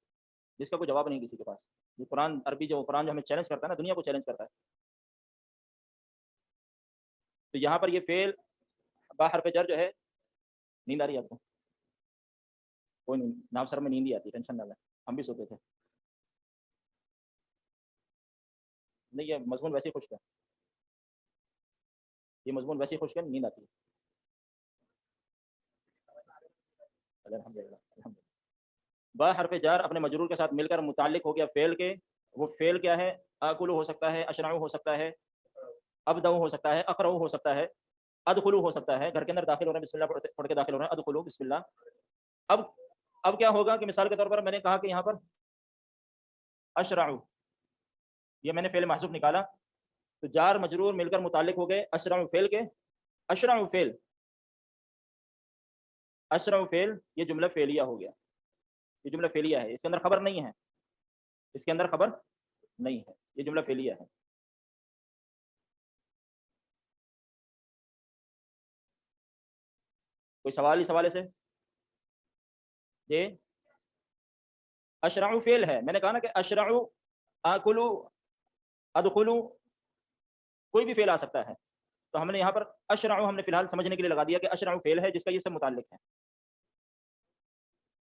جس کا کوئی جواب نہیں کسی کے پاس. یہ قرآن عربی جو ہمیں چیلنج کرتا ہے نا، دنیا کو چیلنج کرتا ہے. تو یہاں پر یہ فعل با حرف جر جو ہے، نیند آ رہی ہے آپ کو؟ کوئی نہیں، نام سر میں نیند ہی آتی، ٹینشن نہ لیں، ہم بھی سوتے تھے. نہیں، یہ مضمون ویسے ہی خشک ہے، یہ مضمون ویسے ہی خشک ہے، نیند آتی ہے. الحمدللہ الحمدللہ. با حرف جار اپنے مجرور کے ساتھ مل کر متعلق ہو گیا فعل کے. وہ فعل کیا ہے؟ آکلو ہو سکتا ہے، اشرعو ہو سکتا ہے، ابدؤ ہو سکتا ہے، اقرؤ ہو سکتا ہے، ادخلو ہو سکتا ہے. گھر کے اندر داخل ہو رہے ہیں، بسم اللہ پڑھ کے داخل ہو رہے ہیں، ادخلو بسم اللہ. اب کیا ہوگا کہ مثال کے طور پر میں نے کہا کہ یہاں پر اشرعو، یہ میں نے فعل محذوف نکالا، تو جار مجرور مل کر متعلق ہو گئے اشرعو فعل کے. اشرعو فعل، اشرعو فعل، یہ جملہ فعلیہ ہو گیا. یہ جملہ فعلیہ ہے، اس کے اندر خبر نہیں ہے، اس کے اندر خبر نہیں ہے، یہ جملہ فعلیہ ہے. کوئی سوال اس حوالے سے؟ یہ اشرعو فعل ہے، میں نے کہا نا کہ اشرعو، آکلو، ادخلو، کوئی بھی فعل آ سکتا ہے. تو ہم نے یہاں پر اشرعو ہم نے فی الحال سمجھنے کے لیے لگا دیا کہ اشرعو فعل ہے جس کا یہ سے متعلق ہے.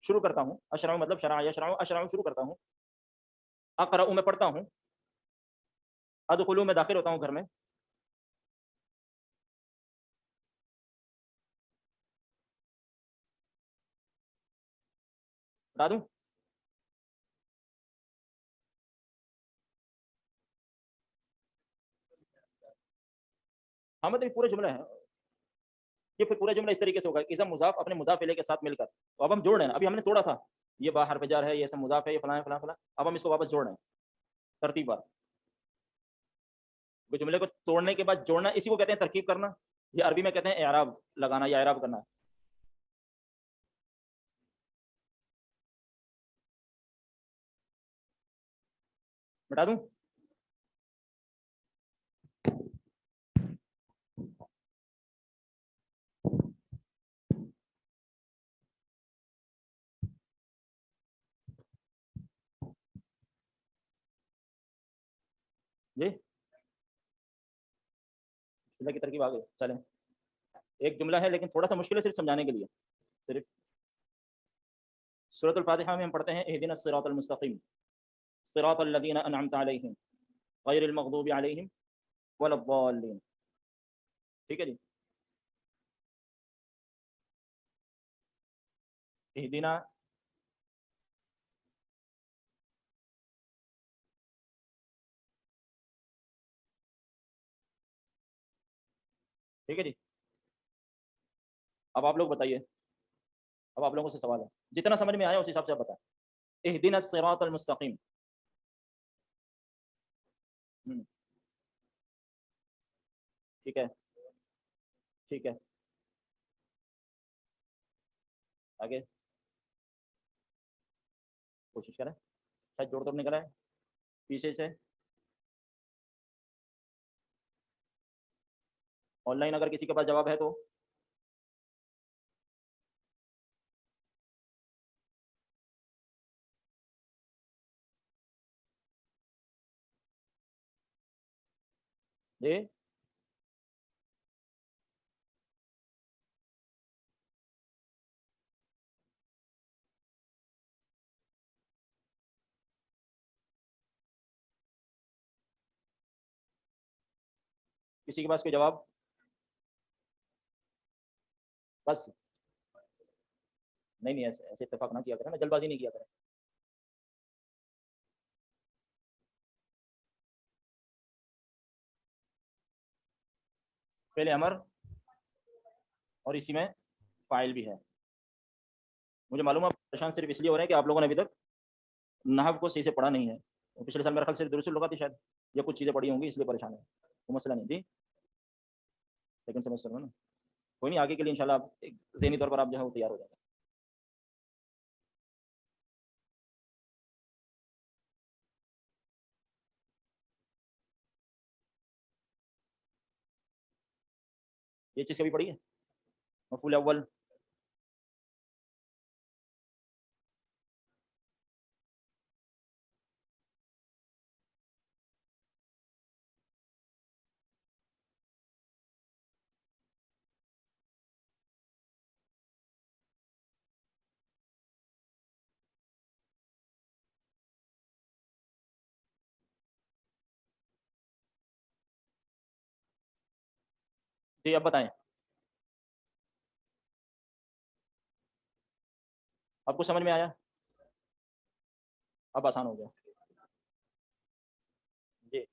شروع کرتا ہوں، اشرعو مطلب شرع یشرعو، اشرعو شروع کرتا ہوں. اقرأ میں پڑھتا ہوں، ادخلو میں داخل ہوتا ہوں گھر میں. بتا دوں؟ ہاں مطلب پورا جملہ ہے یہ، پھر پورا جملہ اس طریقے سے ہوگا، اسم مضاف اپنے مضاف الیہ کے ساتھ مل کر. تو اب ہم جوڑ رہے ہیں، ابھی ہم نے توڑا تھا، یہ با حرف جر ہے، یہ اسم مضاف ہے، یہ فلاں فلاں فلاں. اب ہم اس کو واپس جوڑ رہے ہیں ترتیب بار. جملے کو توڑنے کے بعد جوڑنا، اسی کو کہتے ہیں ترکیب کرنا. یہ عربی میں کہتے ہیں اعراب لگانا یا اعراب کرنا. بتا دوں؟ جی اللہ کی ترکیب آگے چلیں. ایک جملہ ہے لیکن تھوڑا سا مشکل ہے صرف سمجھانے کے لیے. صرف سورۃ الفاتحہ میں ہم پڑھتے ہیں اہدنا الصراط المستقیم صراط الذین انعمت علیہم غیر المغضوب علیہم ولا الضالین. ٹھیک ہے جی. اہدنا ٹھیک ہے جی. اب آپ لوگ بتائیے, اب آپ لوگوں سے سوال ہے, جتنا سمجھ میں آیا اس حساب سے آپ بتائیں. اہدنا الصراط المستقیم. ٹھیک ہے ٹھیک ہے. آگے کوشش کریں, شاید جوڑ توڑ نکلا ہے پیچھے سے. آن لائن اگر کسی کے پاس جواب ہے تو جی. کسی کے پاس کوئی جواب؟ بس نہیں ایسے اتفاق نہ کیا کریں نا, جلد بازی نہیں کیا کریں. پہلے امر اور اسی میں فاعل بھی ہے. مجھے معلوم ہے پریشان صرف اس لیے ہو رہے ہیں کہ آپ لوگوں نے ابھی تک نحو کو صحیح سے پڑھا نہیں ہے. پچھلے سال میرا خیال سے درست لغات تھی شاید, یا کچھ چیزیں پڑھی ہوں گی اس لیے پریشان ہے. وہ مسئلہ نہیں. جی سیکنڈ سیمسٹر میں نا, کوئی نہیں, آگے کے لیے انشاءاللہ آپ ایک ذہنی طور پر آپ جو ہے وہ تیار ہو جائیں گے. یہ چیز کبھی پڑھی ہے مفعول اول؟ جی اب بتائیں, آپ کو سمجھ میں آیا؟ اب آسان ہو گیا. جی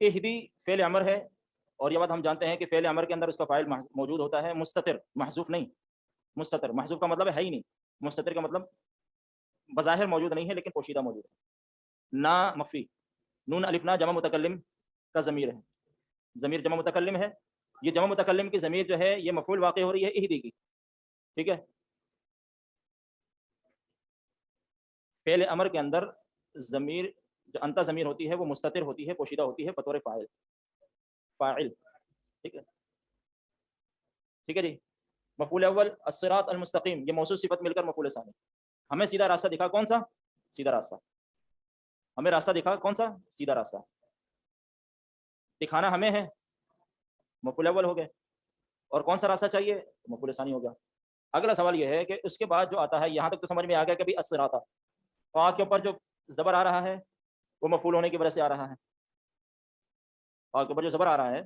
اہدی فعل امر ہے, اور یہ بات ہم جانتے ہیں کہ فعل امر کے اندر اس کا فاعل موجود ہوتا ہے مستتر, محذوف نہیں. مستتر, محذوف کا مطلب ہے ہی نہیں, مستتر کا مطلب بظاہر موجود نہیں ہے لیکن پوشیدہ موجود ہے. نا مخفی, نون الف نا جمع متکلم کا ضمیر ہے, ضمیر جمع متکلم ہے. یہ جمع متکلم کی ضمیر جو ہے یہ مفعول واقع ہو رہی ہے اہدی کی. ٹھیک ہے. فعل امر کے اندر ضمیر جو انتا ضمیر ہوتی ہے وہ مستتر ہوتی ہے, پوشیدہ ہوتی ہے بطور فاعل. فاعل ٹھیک ہے. ٹھیک ہے جی. مفعول اول الصراط المستقیم, یہ موصول صفت مل کر مفعول ثانی. ہمیں سیدھا راستہ دکھا, کون سا؟ سیدھا راستہ. ہمیں راستہ دکھا کون سا؟ سیدھا راستہ. دکھانا ہمیں ہے, مفعول اول ہو گئے. اور کون سا راستہ چاہیے؟ مفعول ثانی ہو گیا. اگلا سوال یہ ہے کہ اس کے بعد جو آتا ہے, یہاں تک تو سمجھ میں آ گیا کہ ابھی الصراط فا کے اوپر جو زبر آ رہا ہے وہ مفعول ہونے کی وجہ سے آ رہا ہے. فا کے اوپر جو زبر آ رہا ہے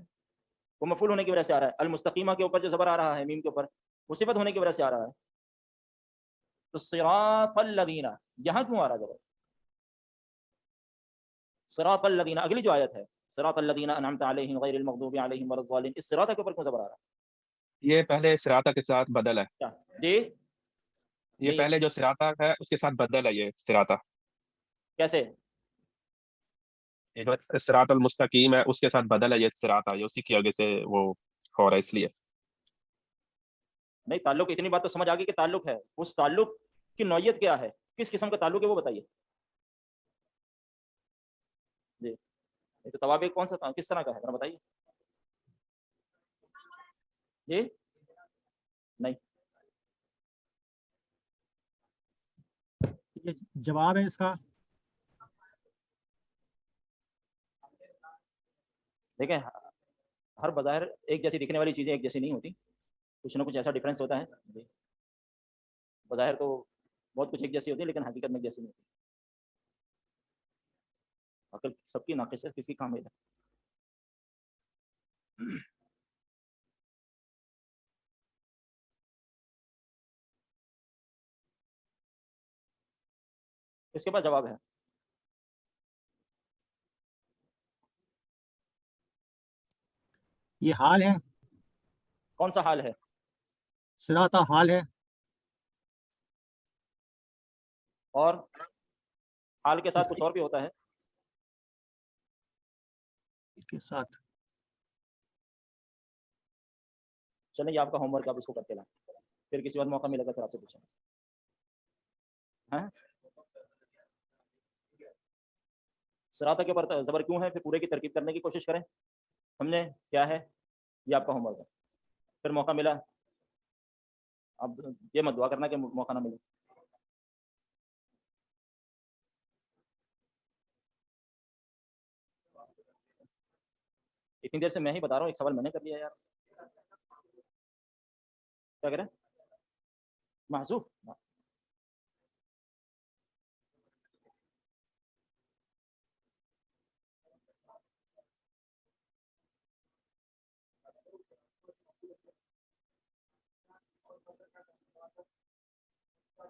وہ مفعول ہونے کی وجہ سے آ رہا ہے. المستقیمہ کے اوپر جو زبر آ رہا ہے میم کے اوپر, وہ صفت ہونے کی وجہ سے آ رہا ہے. تو صراط الذین یہاں کیوں آ رہا ہے زبر؟ صراط الذین, اگلی جو آیت ہے صراط الذین انعمت علیہم غیر المغضوب علیہم ولا الضالین, اس صراط کے اوپر کیوں زبر آ رہا ہے؟ یہ پہلے سراتا کے ساتھ بدل ہے. کیا جی؟ یہ نہیں پہلے جو سراتا ہے اس کے ساتھ بدل ہے. یہ سراتا, کیسے؟ یہ جو سرات المستقیم ہے اس کے ساتھ بدل ہے یہ سراتا, یہ اسی کی آگے سے وہ ہو رہا ہے اس لیے. نہیں, تعلق, اتنی بات تو سمجھ آ گئی کہ تعلق ہے. اس تعلق کی نوعیت کیا ہے, کس قسم کا تعلق ہے وہ بتائیے. جی تو توابع کون سا تھا, کس طرح کا ہے ذرا بتائیے. جی نہیں, یہ جواب ہے اس کا. دیکھیں ہر بظاہر ایک جیسی دکھنے والی چیزیں ایک جیسی نہیں ہوتی, کچھ نہ کچھ ایسا ڈفرینس ہوتا ہے جی. بظاہر تو بہت کچھ ایک جیسی ہوتی ہے لیکن حقیقت میں ایک جیسی نہیں ہوتی. عقل سب کی ناقص ہے, کس کی کامل ہے. اس کے بعد جواب ہے. یہ حال ہے, کون سا حال ہے؟ صراطہ حال ہے, اور حال کے ساتھ کچھ اور بھی ہوتا ہے. کے ساتھ چلیں یہ آپ کا ہوم ورک, آپ اس کو کر کے لائیں, پھر کسی وقت موقع ملے گا پھر آپ سے پوچھیں. صراطہ کے اوپر زبر کیوں ہے, پھر پورے کی ترکیب کرنے کی کوشش کریں, سمجھیں کیا ہے. یہ آپ کا ہوم ورک ہے. پھر موقع ملا, اب یہ مت دعا کرنا کہ موقع نہ ملے. اتنی دیر سے میں ہی بتا رہا ہوں, ایک سوال میں نے کر لیا یار, کیا کریں. محذوف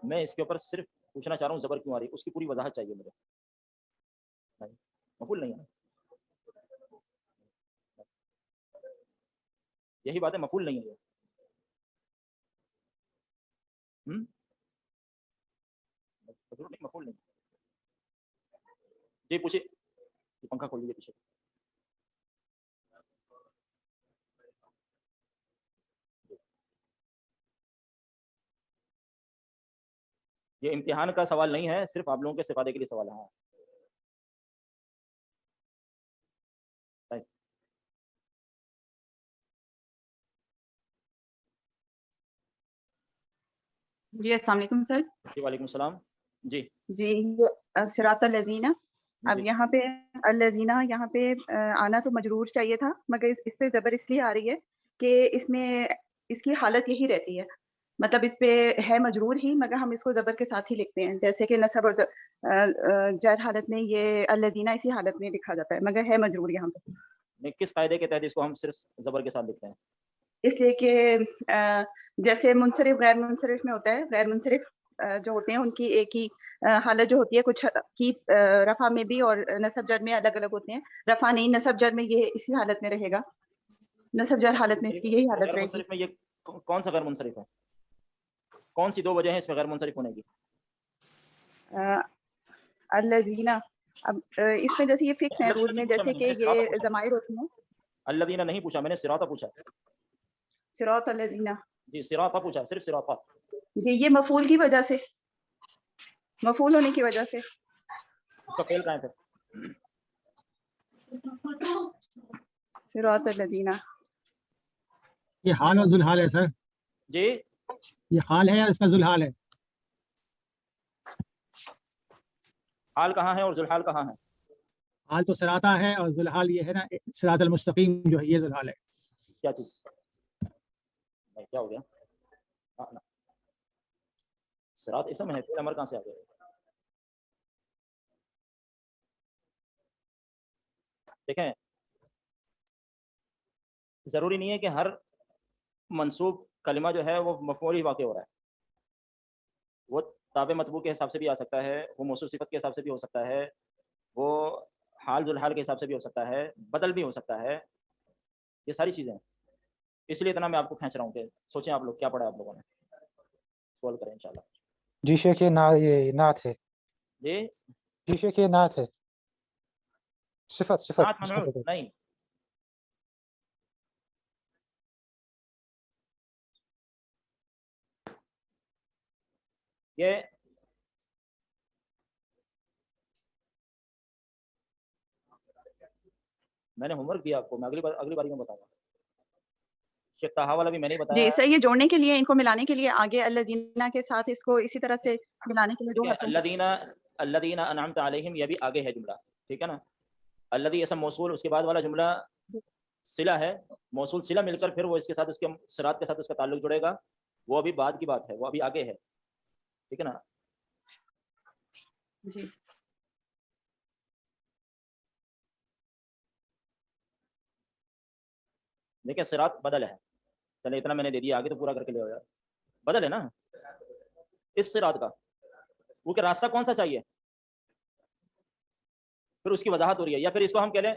میں اس کے اوپر صرف پوچھنا چاہ رہا ہوں زبر کیوں آ رہی ہے, اس کی پوری وضاحت چاہیے مجھے. مفعول نہیں ہے, یہی بات ہے, مفعول نہیں ہے. مفعول نہیں. جی پوچھیے, پنکھا کھول دیجیے پیچھے. یہ امتحان کا سوال نہیں ہے, صرف آپ لوگوں کے استفادے کے لیے سوال ہے. ہاں جی السلام علیکم سر. جی وعلیکم السلام. جی جی صراط الذین, اب یہاں پہ الذین یہاں پہ آنا تو مجرور چاہیے تھا, مگر اس پہ زبر اس لیے آ رہی ہے کہ اس میں اس کی حالت یہی رہتی ہے, مطلب اس پہ ہے مجرور ہی مگر ہم اس کو زبر کے ساتھ ہی لکھتے ہیں, جیسے کہ نصب اور جر حالت میں یہ الذین اسی حالت میں لکھا جاتا ہے مگر ہے مجرور یہاں پہ. کس قاعدے کے تحت اس کو ہم صرف زبر کے ساتھ لکھتے ہیں؟ اس لیے کہ جیسے منصرف غیر منصرف میں ہوتا ہے, غیر منصرف جو ہوتے ہیں ان کی ایک ہی حالت جو ہوتی ہے, کچھ کی رفع میں بھی اور نصب جر میں الگ الگ ہوتے ہیں. رفع نہیں, نصب جر میں یہ اسی حالت میں رہے گا, نصب جر حالت میں اس کی یہی حالت غیر رہے گی. منصرف میں یہ کون سا غیر منصرف ہے, کون سی دو وجہ ہیں اس میں غیر منصرف ہونے کی؟ الذین, اب اس میں جیسے یہ فکس ہے رول میں, جیسے کہ یہ ضمائر ہوتی ہیں. الذین نہیں پوچھا میں نے, صراط پوچھا. صراط الذین, جی صراط پوچھا, صرف صراط. جی یہ مفعول کی وجہ سے, مفعول ہونے کی وجہ سے. اس کا فعل کہاں ہے پھر؟ صراط الذین, یہ حال اور ذوالحال ہے سر. جی یہ حال ہے یا اس کا ذوالحال ہے؟ حال کہاں ہے اور ذوالحال کہاں ہے؟ حال تو صراطہ ہے اور ذوالحال یہ ہے نا صراط المستقیم جو ہے, یہ ذوالحال ہے. کیا چیز کیا ہو گیا؟ صراط اسم ہے, فعل امر کہاں سے آ گیا؟ دیکھیں ضروری نہیں ہے کہ ہر منصوب کلمہ جو ہے وہ مفعول ہی واقع ہو رہا ہے, وہ تابع مطبوع کے حساب سے بھی آ سکتا ہے, وہ موصوف صفت کے حساب سے بھی ہو سکتا ہے, وہ حال ذوالحال کے حساب سے بھی ہو سکتا ہے, بدل بھی ہو سکتا ہے. یہ ساری چیزیں ہیں, اس لیے اتنا میں آپ کو کھینچ رہا ہوں کہ سوچیں آپ لوگ کیا پڑھا آپ لوگوں نے, سوال کریں انشاءاللہ. جی شیخ یہ نعت ہے. جی جی شیخ یہ نعت ہے, صفت نعت منعوت نہیں. یہ میں نے ہوم ورک دیا آپ کو, میں اگلی باری میں بتاؤں گا. شیخ طہا والا بھی میں نے بتایا. جی سر یہ جوڑنے کے لیے, ان کو ملانے کے لیے آگے الذین کے ساتھ اس کو اسی طرح سے ملانے کے لیے دو حرفوں الذین انعمت علیہم, یہ بھی آگے ہے جملہ, ٹھیک ہے نا. الذی اسم موصول, اس کے بعد والا جملہ صلہ ہے، موصول صلہ مل کر پھر وہ اس کے ساتھ اس کے صراط کے ساتھ اس کا تعلق جڑے گا، وہ ابھی بعد کی بات ہے، وہ ابھی آگے ہے، ٹھیک ہے نا. جی دیکھیں صراط بدل ہے، چلے اتنا میں نے دے دیا، آگے تو پورا کر کے لے آؤ یار. بدل ہے نا اس صراط کا، وہ کہ راستہ کون سا چاہیے، پھر اس کی وضاحت ہو رہی ہے. یا پھر اس کو ہم کہہ لیں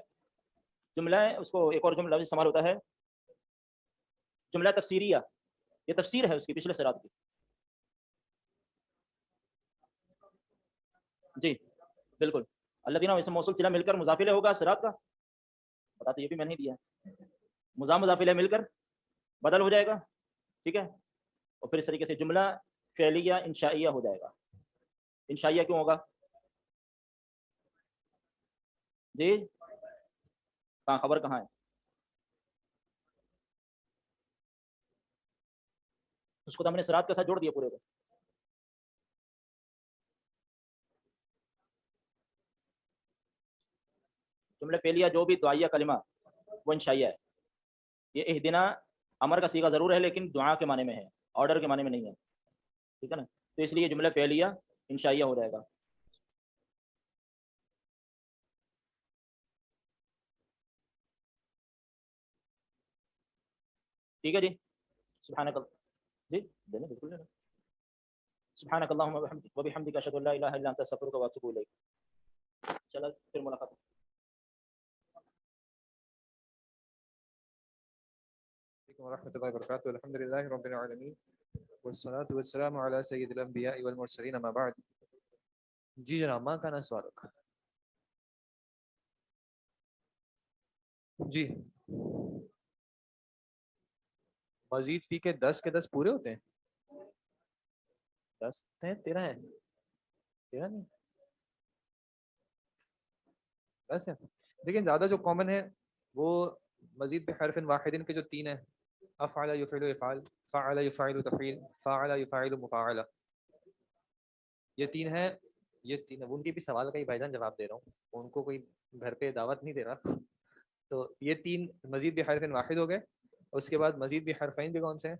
جملہ ہے، اس کو ایک اور جملہ استعمال ہوتا ہے جملہ تفسیریہ، یہ تفسیر ہے اس کی پچھلے صراط کی. جی بالکل، الذین اسم موصول صلہ مل کر مضاف الیہ ہوگا صراط کا، بتا تو یہ بھی میں نے دیا ہے، مضاف الیہ مل کر بدل ہو جائے گا، ٹھیک ہے. اور پھر اس طریقے سے جملہ فعلیہ انشائیہ ہو جائے گا. انشائیہ کیوں ہوگا جی؟ کہاں خبر کہاں ہے؟ اس کو تو ہم نے صراط کے ساتھ جوڑ دیا پورے کو. جملہ فعلیہ جو بھی دعائیہ کلمہ وہ انشائیہ ہے. یہ اہدنا امر کا صیغہ ضرور ہے لیکن دعا کے معنی میں ہے، آرڈر کے معنی میں نہیں ہے، ٹھیک ہے نا. تو اس لیے جملہ فعلیہ انشائیہ ہو جائے گا. ٹھیک ہے جی. سبحانک جی دینا بالکل دینا. سبحانک اللہم وبحمدک اشہد ان لا الہ الا انت استغفرک واتوب الیک. چلو پھر ملاقات. ورحمۃ اللہ وبرکاتہ. الحمد للہ رب العالمین والصلاة والسلام علی سید الانبیاء والمرسلین اما بعد. جی جناب، ماں کا نا سوال رکھا. جی مزید فی کے 10 کے 10 پورے ہوتے ہیں؟ 10 ہیں 13 ہیں 13 نہیں 10 ہیں. لیکن زیادہ جو کامن ہے وہ مزید بحرف واحد کے جو 3 ہیں، افعل یفعل افعال، فعل یفعل تفعیل، فاعل یفعل مفاعلہ، یہ 3 ہیں. یہ 3 ان کے بھی سوال کا ہی بھائی جان جواب دے رہا ہوں، ان کو کوئی گھر پہ دعوت نہیں دے رہا. تو یہ 3 مزید بحرف واحد ہو گئے. اس کے بعد مزید بحرفین بھی کون سے ہیں؟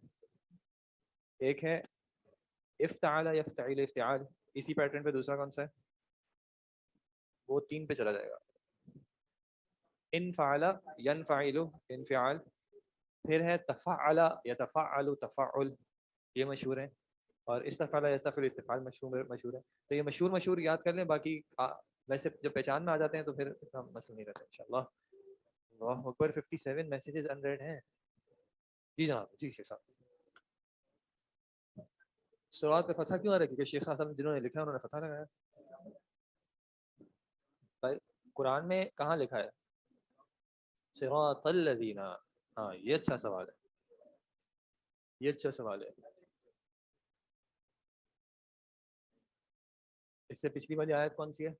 ایک ہے افتعل یفتعل افتعال، اسی پیٹرن پہ دوسرا کون سا ہے؟ وہ 3 پہ چلا جائے گا. انفعل ینفعل انفعال، پھر ہے تفعل یتفعل تفعل، یہ مشہور ہے. اور استفعل یستفعل استفعال مشہور ہے. تو یہ مشہور یاد کر لیں، باقی ویسے جب پہچان میں آ جاتے ہیں تو پھر اتنا مسئلہ نہیں رہتا انشاءاللہ. اللہ اکبر. 57 میسیجز انریڈ ہیں. جی جناب. جی شیخ صاحب، سورات پہ فتح کیوں آ رہا ہے؟ کیونکہ شیخ صاحب جنہوں نے لکھا ہے انہوں نے فتح لگایا. بھائی قرآن میں کہاں لکھا ہے صراط الذین؟ ہاں یہ اچھا سوال ہے، یہ اچھا سوال ہے. اس سے پچھلی والی آیت کون سی ہے؟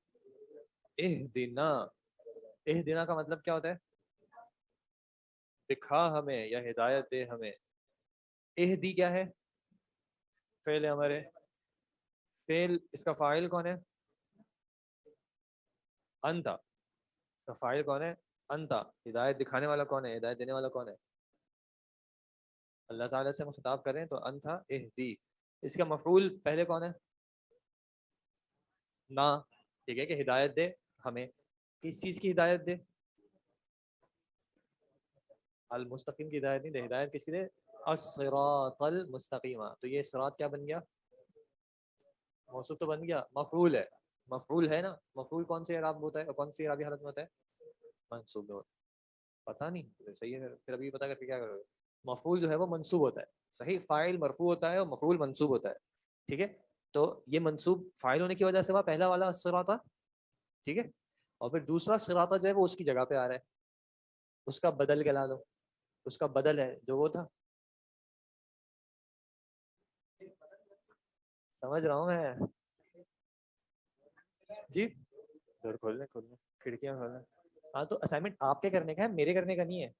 اہدنا. اہدنا کا مطلب کیا ہوتا ہے؟ دکھا ہمیں یا ہدایت دے ہمیں. اہدی کیا ہے؟ فعل امر ہے. فعل اس کا فاعل کون ہے؟ انتا. اس کا فاعل کون ہے؟ انتا. ہدایت دکھانے والا کون ہے؟ ہدایت دینے والا کون ہے؟ اللہ تعالیٰ سے ہم خطاب کریں تو انتا اہدی. اس کا مفعول پہلے کون ہے؟ نا. ٹھیک ہے کہ ہدایت دے ہمیں. کس چیز کی ہدایت دے؟ المستقیم کی ہدایت نہیں دے. ہدایت کس کی دے؟ الصراط المستقیمہ. تو یہ صراط کیا بن گیا؟ موصوف تو بن گیا، مفعول ہے. مفعول ہے نا. مفعول کون سے اعراب ہوتا ہے اور کون سی اعرابی حالت میں ہوتا ہے؟ منصوب ہوتا ہے. پتہ نہیں صحیح ہے. پھر ابھی پتہ کر کے کیا کرو گے؟ مفعول جو ہے وہ منصوب ہوتا ہے. صحیح. فاعل مرفوع ہوتا ہے اور مفعول منصوب ہوتا ہے. ٹھیک ہے. تو یہ منصوب فاعل ہونے کی وجہ سے وہ پہلا والا الصراط، ٹھیک ہے. اور پھر دوسرا صراط جو ہے وہ اس کی جگہ پہ آ رہا ہے. اس کا بدل کہلا دو. اس کا بدل ہے جو وہ تھا. سمجھ رہا ہوں میں. جی ڈور کھول لیں کھڑکیاں کھول لیں. ہاں تو اسائنمنٹ آپ کے کرنے کا ہے، میرے کرنے کا نہیں ہے.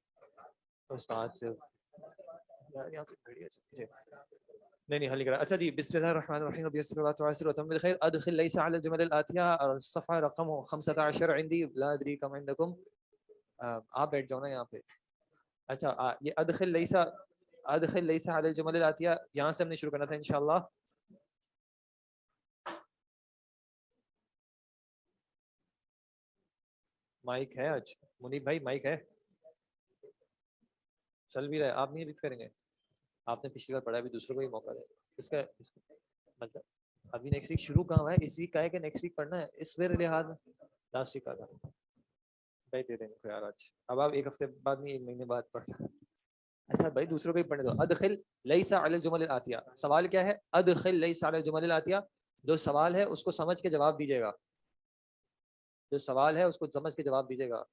استاد سے یار پہ گھڑی ہے. نہیں حل کرا. اچھا جی. بسم اللہ الرحمن الرحیم. بالخير ادخل ليس على الجمل الاتيه الصفحه رقم 15 عندي لا ادري كم عندكم. آپ بیٹھ جاؤ نا یہاں پہ. اچھا یہ ادخل لیسا علی الجمل الاتیہ یہاں سے ہم نے شروع کرنا تھا انشاءاللہ. مائک ہے آج منیب بھائی؟ مائک ہے؟ چل بھی رہا ہے. آپ نہیں ریڈ کریں گے؟ آپ نے پچھلی بار پڑھا, ابھی دوسروں کو ہی موقع دے. اس کا مطلب ابھی نیکسٹ ویک شروع کہاں ہوا ہے؟ اس ویک کا ہے کہ نیکسٹ ویک پڑھنا ہے؟ اس ویک لحاظ لاسٹ ویک کا تھا. بھائی دے دیں گے یار آج. اب آپ ایک ہفتے بعد نہیں, ایک مہینے بعد پڑھنا. اچھا بھائی دوسروں کو ہی پڑھنے دو. ادخل لیس علی الجمل الاتیہ, سوال کیا ہے؟ ادخل لیس علی الجمل الاتیہ. جو سوال ہے اس کو سمجھ کے جواب دیجیے گا. جو سوال ہے اس کو سمجھ کے جواب دیجیے گا.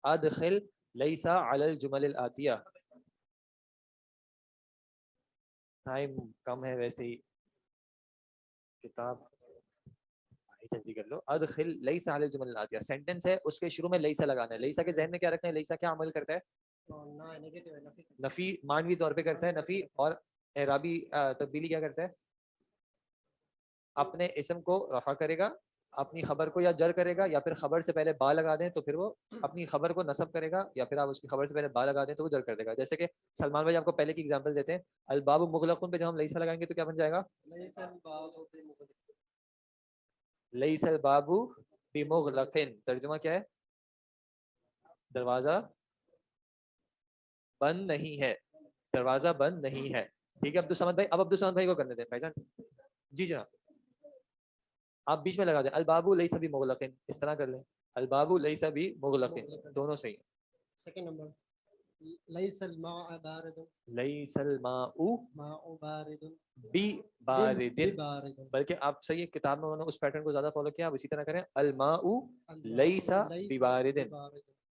ادخل لیس علی الجمل الاتیہ. ٹائم کم ہے ویسے ہی, کتاب جلدی کر لو. ادخل لیس علی الجمل الاتیہ سینٹینس ہے, اس کے شروع میں لیسا لگانا ہے. لیسا کے ذہن میں کیا رکھنا ہے؟ لیسا کیا عمل کرتا ہے؟ نفی معنوی طور پہ کرتا ہے نفی. اور اعرابی تبدیلی کیا کرتا ہے؟ اپنے اسم کو رفع کرے گا, اپنی خبر کو یا جر کرے گا, یا پھر خبر سے پہلے با لگا دیں تو پھر وہ اپنی خبر کو نصب کرے گا, یا پھر آپ اس کی خبر سے پہلے با لگا دیں تو وہ جر کر دے گا. جیسے کہ سلمان بھائی آپ کو پہلے کی ایگزامپل دیتے ہیں, الباب مغلق پہ جب ہم لیسا لگائیں گے تو کیا بن جائے گا؟ لیس الباب بمغلق. ترجمہ کیا ہے؟ دروازہ بند نہیں ہے, دروازہ بند نہیں ہے. ٹھیک ہے عبدالصمد بھائی, اب عبدالصمد بھائی کو کرنے دیں بھائی جان. جی جناب آپ بیچ میں لگا دیں الباب لیس بمغلق, اس طرح کر لیں. الباب لیس بمغلق, دونوں صحیح ہیں. سیکنڈ نمبر لیس الماء بارد, لیس الماء ماء بارد ببارد. بارد. بلکہ آپ صحیح کتاب میں انہوں نے اس پیٹرن کو زیادہ فالو کیا, آپ اسی طرح کریں الماء لیس ببارد.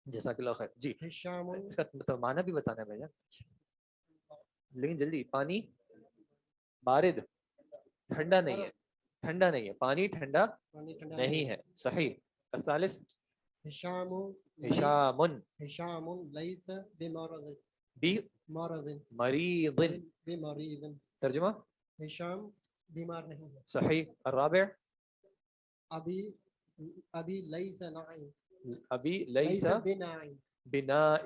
جزاک اللہ خیر. جی ہشام اس کا معنی بھی بتانا ہے بھائی جان, لیکن جلدی. پانی بارد ٹھنڈا نہیں ہے, ٹھنڈا نہیں ہے. پانی ٹھنڈا نہیں ہے. صحیح. الثالث ہشام ہشام لیس بمرض مرض مریض. بمریض. ترجمہ ہشام بیمار نہیں ہے. صحیح. الرابع ابھی لیس نائم, ابھی لیس بنائم بنائم.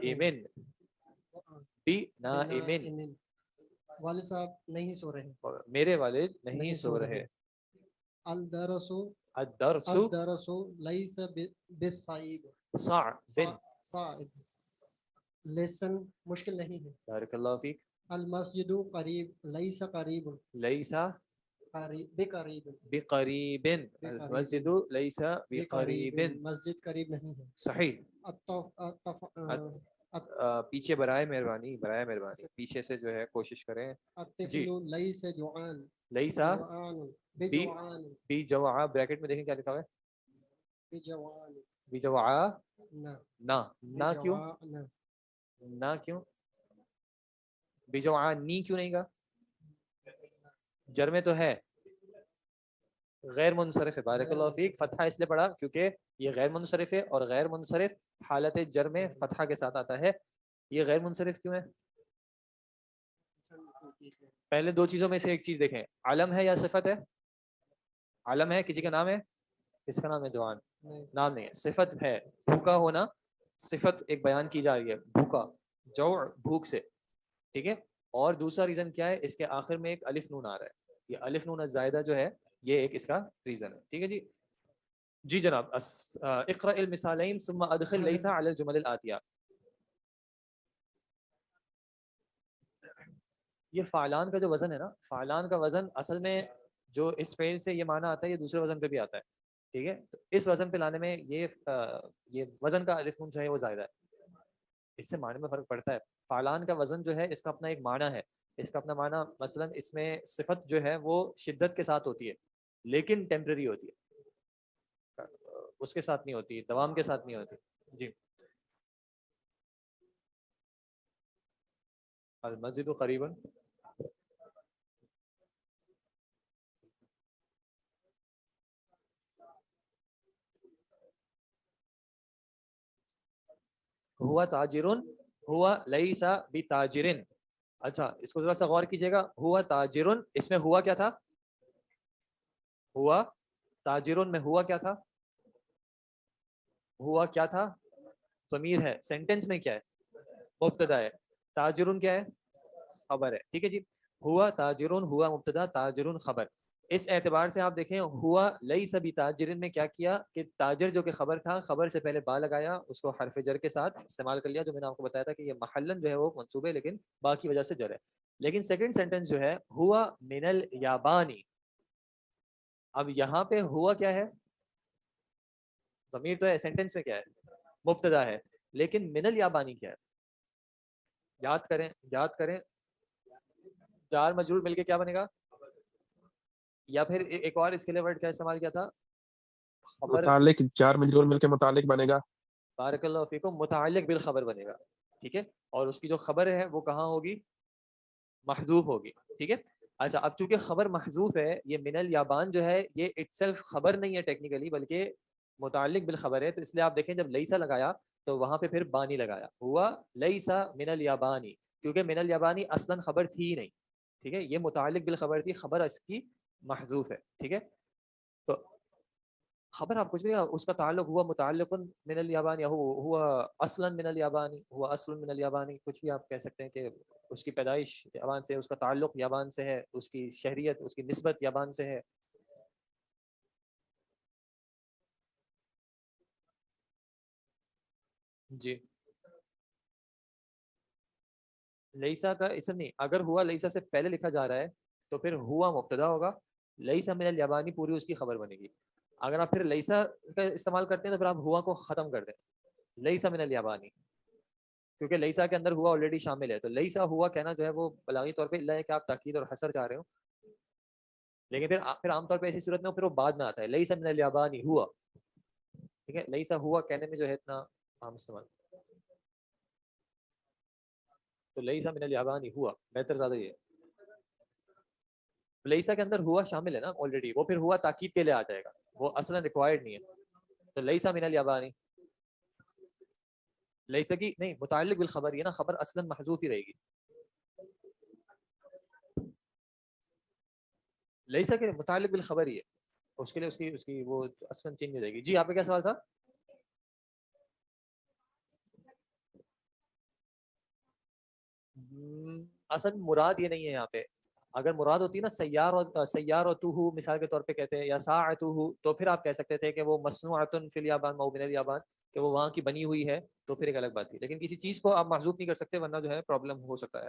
بنائم والد صاحب نہیں سو رہے, میرے والد نہیں سو رہے. الدرس الدرس لیس بالصعب صعب. صعب. لیسن مشکل نہیں ہے. بارک اللہ فیک. المسجد قریب لیس قریب لیس بقریب. بقریب. المسجد لیس بقریب. مسجد قریب نہیں ہے. صحیح. پیچھے برائے مہربانی پیچھے سے جو ہے کوشش کریں. جی الطفل لیس جوعان, لیس بجوعان. بجوعا, بریکٹ میں دیکھیں کیا لکھا ہوا ہے؟ بجوعان. بجوعا نہ نہ کیوں؟ نہ کیوں؟ بجوعانی کیوں نہیں کہا؟ جر میں تو ہے غیر منصرف ہے. بارک اللہ فیک. فتحہ اس لیے پڑھا کیونکہ یہ غیر منصرف ہے, اور غیر منصرف حالت جر میں فتحہ کے ساتھ آتا ہے. یہ غیر منصرف کیوں ہے؟ پہلے دو چیزوں میں سے ایک چیز دیکھیں, علم ہے یا صفت ہے؟ علم ہے, کسی کا نام ہے, کس کا نام ہے؟ جوان. نام نہیں ہے, صفت ہے. بھوکا ہونا صفت ایک بیان کی جا رہی ہے, بھوکا, جوع بھوک سے. ٹھیک ہے. اور دوسرا ریزن کیا ہے؟ اس کے آخر میں ایک الف نون آ رہا ہے. یہ الف نون زائدہ جو ہے یہ ایک اس کا ریزن ہے. ٹھیک ہے جی. جی جناب اقرأ المثالین ثم ادخل لیس علی الجمل الاتیہ. یہ فعلان کا جو وزن ہے نا, فعلان کا وزن اصل میں جو اس فعل سے یہ معنی آتا ہے یہ دوسرے وزن پہ بھی آتا ہے. ٹھیک ہے. تو اس وزن پہ لانے میں یہ وزن کا الف نون جو ہے وہ زائدہ ہے, اس سے معنی میں فرق پڑتا ہے. فعلان کا وزن جو ہے اس کا اپنا ایک معنی ہے, اس کا اپنا معنی مثلا اس میں صفت جو ہے وہ شدت کے ساتھ ہوتی ہے لیکن ٹیمپرری ہوتی ہے, اس کے ساتھ نہیں ہوتی, دوام کے ساتھ نہیں ہوتی. جی المسجد قریبا. ہوا تاجرن ہوا لیس بتاجرن. اچھا اس کو ذرا سا غور کیجیے گا. ہوا تاجرن, اس میں ہوا کیا تھا؟ ہوا تاجرن میں ہوا کیا تھا؟ ہوا کیا تھا؟ ضمیر ہے. سینٹینس میں کیا ہے؟ مبتدا ہے, تاجرون کیا ہے, خبر ہے. ٹھیک ہے جی, ہوا تاجرون, ہوا مبتدا, تاجرون خبر. اس اعتبار سے آپ دیکھیں ہوا لیس بتاجرن میں کیا کیا کہ تاجر جو کہ خبر تھا, خبر سے پہلے با لگایا, اس کو حرف جر کے ساتھ استعمال کر لیا, جو میں نے آپ کو بتایا تھا کہ یہ محلن جو ہے وہ منصوب ہے لیکن باقی وجہ سے جر ہے. لیکن سیکنڈ سینٹنس جو ہے ہوا من الیابانی, اب یہاں پہ ہوا کیا ہے, ضمیر تو ہے, سینٹنس میں کیا ہے, مبتدا ہے, لیکن من الیابانی کیا ہے, یاد کریں جار مجرور مل کے کیا بنے گا, یا پھر ایک اور اس کے لیے ورڈ کیا استعمال کیا تھا, خبر, متعلق جار مجرور مل کے متعلق بنے گا, بارک اللہ فیکم, متعلق بالخبر بنے گا. ٹھیک ہے, اور اس کی جو خبر ہے وہ کہاں ہوگی, محذوف ہوگی. ٹھیک ہے, اچھا اب چونکہ خبر محذوف ہے, یہ من الیابان جو ہے یہ اٹ سیلف خبر نہیں ہے ٹیکنیکلی, بلکہ متعلق بالخبر ہے, تو اس لیے آپ دیکھیں جب لیسا لگایا تو وہاں پہ پھر بانی لگایا, ہوا لیسا من الیابانی, کیونکہ من الیابانی اصلا خبر تھی نہیں. ٹھیک ہے, یہ متعلق بالخبر تھی, خبر اس کی محذوف ہے. ٹھیک ہے, تو خبر آپ کچھ بھی, اس کا تعلق ہوا متعلق من الیابانی, ہوا اصلا من الیابانی, ہوا اصل من الیابانی, کچھ بھی آپ کہہ سکتے ہیں کہ اس کی پیدائش یابان سے, اس کا تعلق یابان سے ہے, اس کی شہریت, اس کی نسبت یابان سے ہے. جی, لیسا کا اسم نہیں, اگر ہوا لیسا سے پہلے لکھا جا رہا ہے تو پھر ہوا مبتدا ہوگا, لیسا من الیابانی پوری اس کی خبر بنے گی. اگر آپ پھر لیسا کا استعمال کرتے ہیں تو پھر آپ ہوا کو ختم کر دیں, لیسا من الیابانی, کیونکہ لیسا کے اندر ہوا آلریڈی شامل ہے. تو لیسا ہوا کہنا جو ہے وہ بلاغی طور پہ اللہ ہے کہ آپ تاکید اور حصر چاہ رہے ہو, لیکن پھر عام طور پہ ایسی صورت میں پھر وہ بعد میں آتا ہے, لیسا من الیابانی ہوا. ٹھیک ہے, لیسا ہوا کہنے میں جو ہے اتنا عام استعمال, تو لیسا من الیابانی ہوا بہتر زیادہ یہ ہے. لیسا کے اندر ہوا شامل ہے نا آلریڈی, وہ پھر ہوا تاکید کے لیے آ جائے گا, وہ اصلا ریکوائرڈ نہیں ہے. تو لیسا من الیابانی, لیسا کی نہیں, متعلق بالخبر, یہ نا خبر اصلا محذوف ہی رہے گی. لیسا کے متعلق بالخبر ہی ہے, اس کے لیے اس کی وہ اصلا چینج ہو جائے گی. جی آپ کا کیا سوال تھا؟ اصل مراد یہ نہیں ہے یہاں پہ. اگر مراد ہوتی نا سیارتہ مثال کے طور پہ کہتے ہیں, یا ساعتہ, تو پھر آپ کہہ سکتے تھے کہ وہ مصنوعۃ فی الیابان او من الیابان, کہ وہ وہاں کی بنی ہوئی ہے, تو پھر ایک الگ بات تھی. لیکن کسی چیز کو آپ محذوف نہیں کر سکتے ورنہ جو ہے پرابلم ہو سکتا ہے.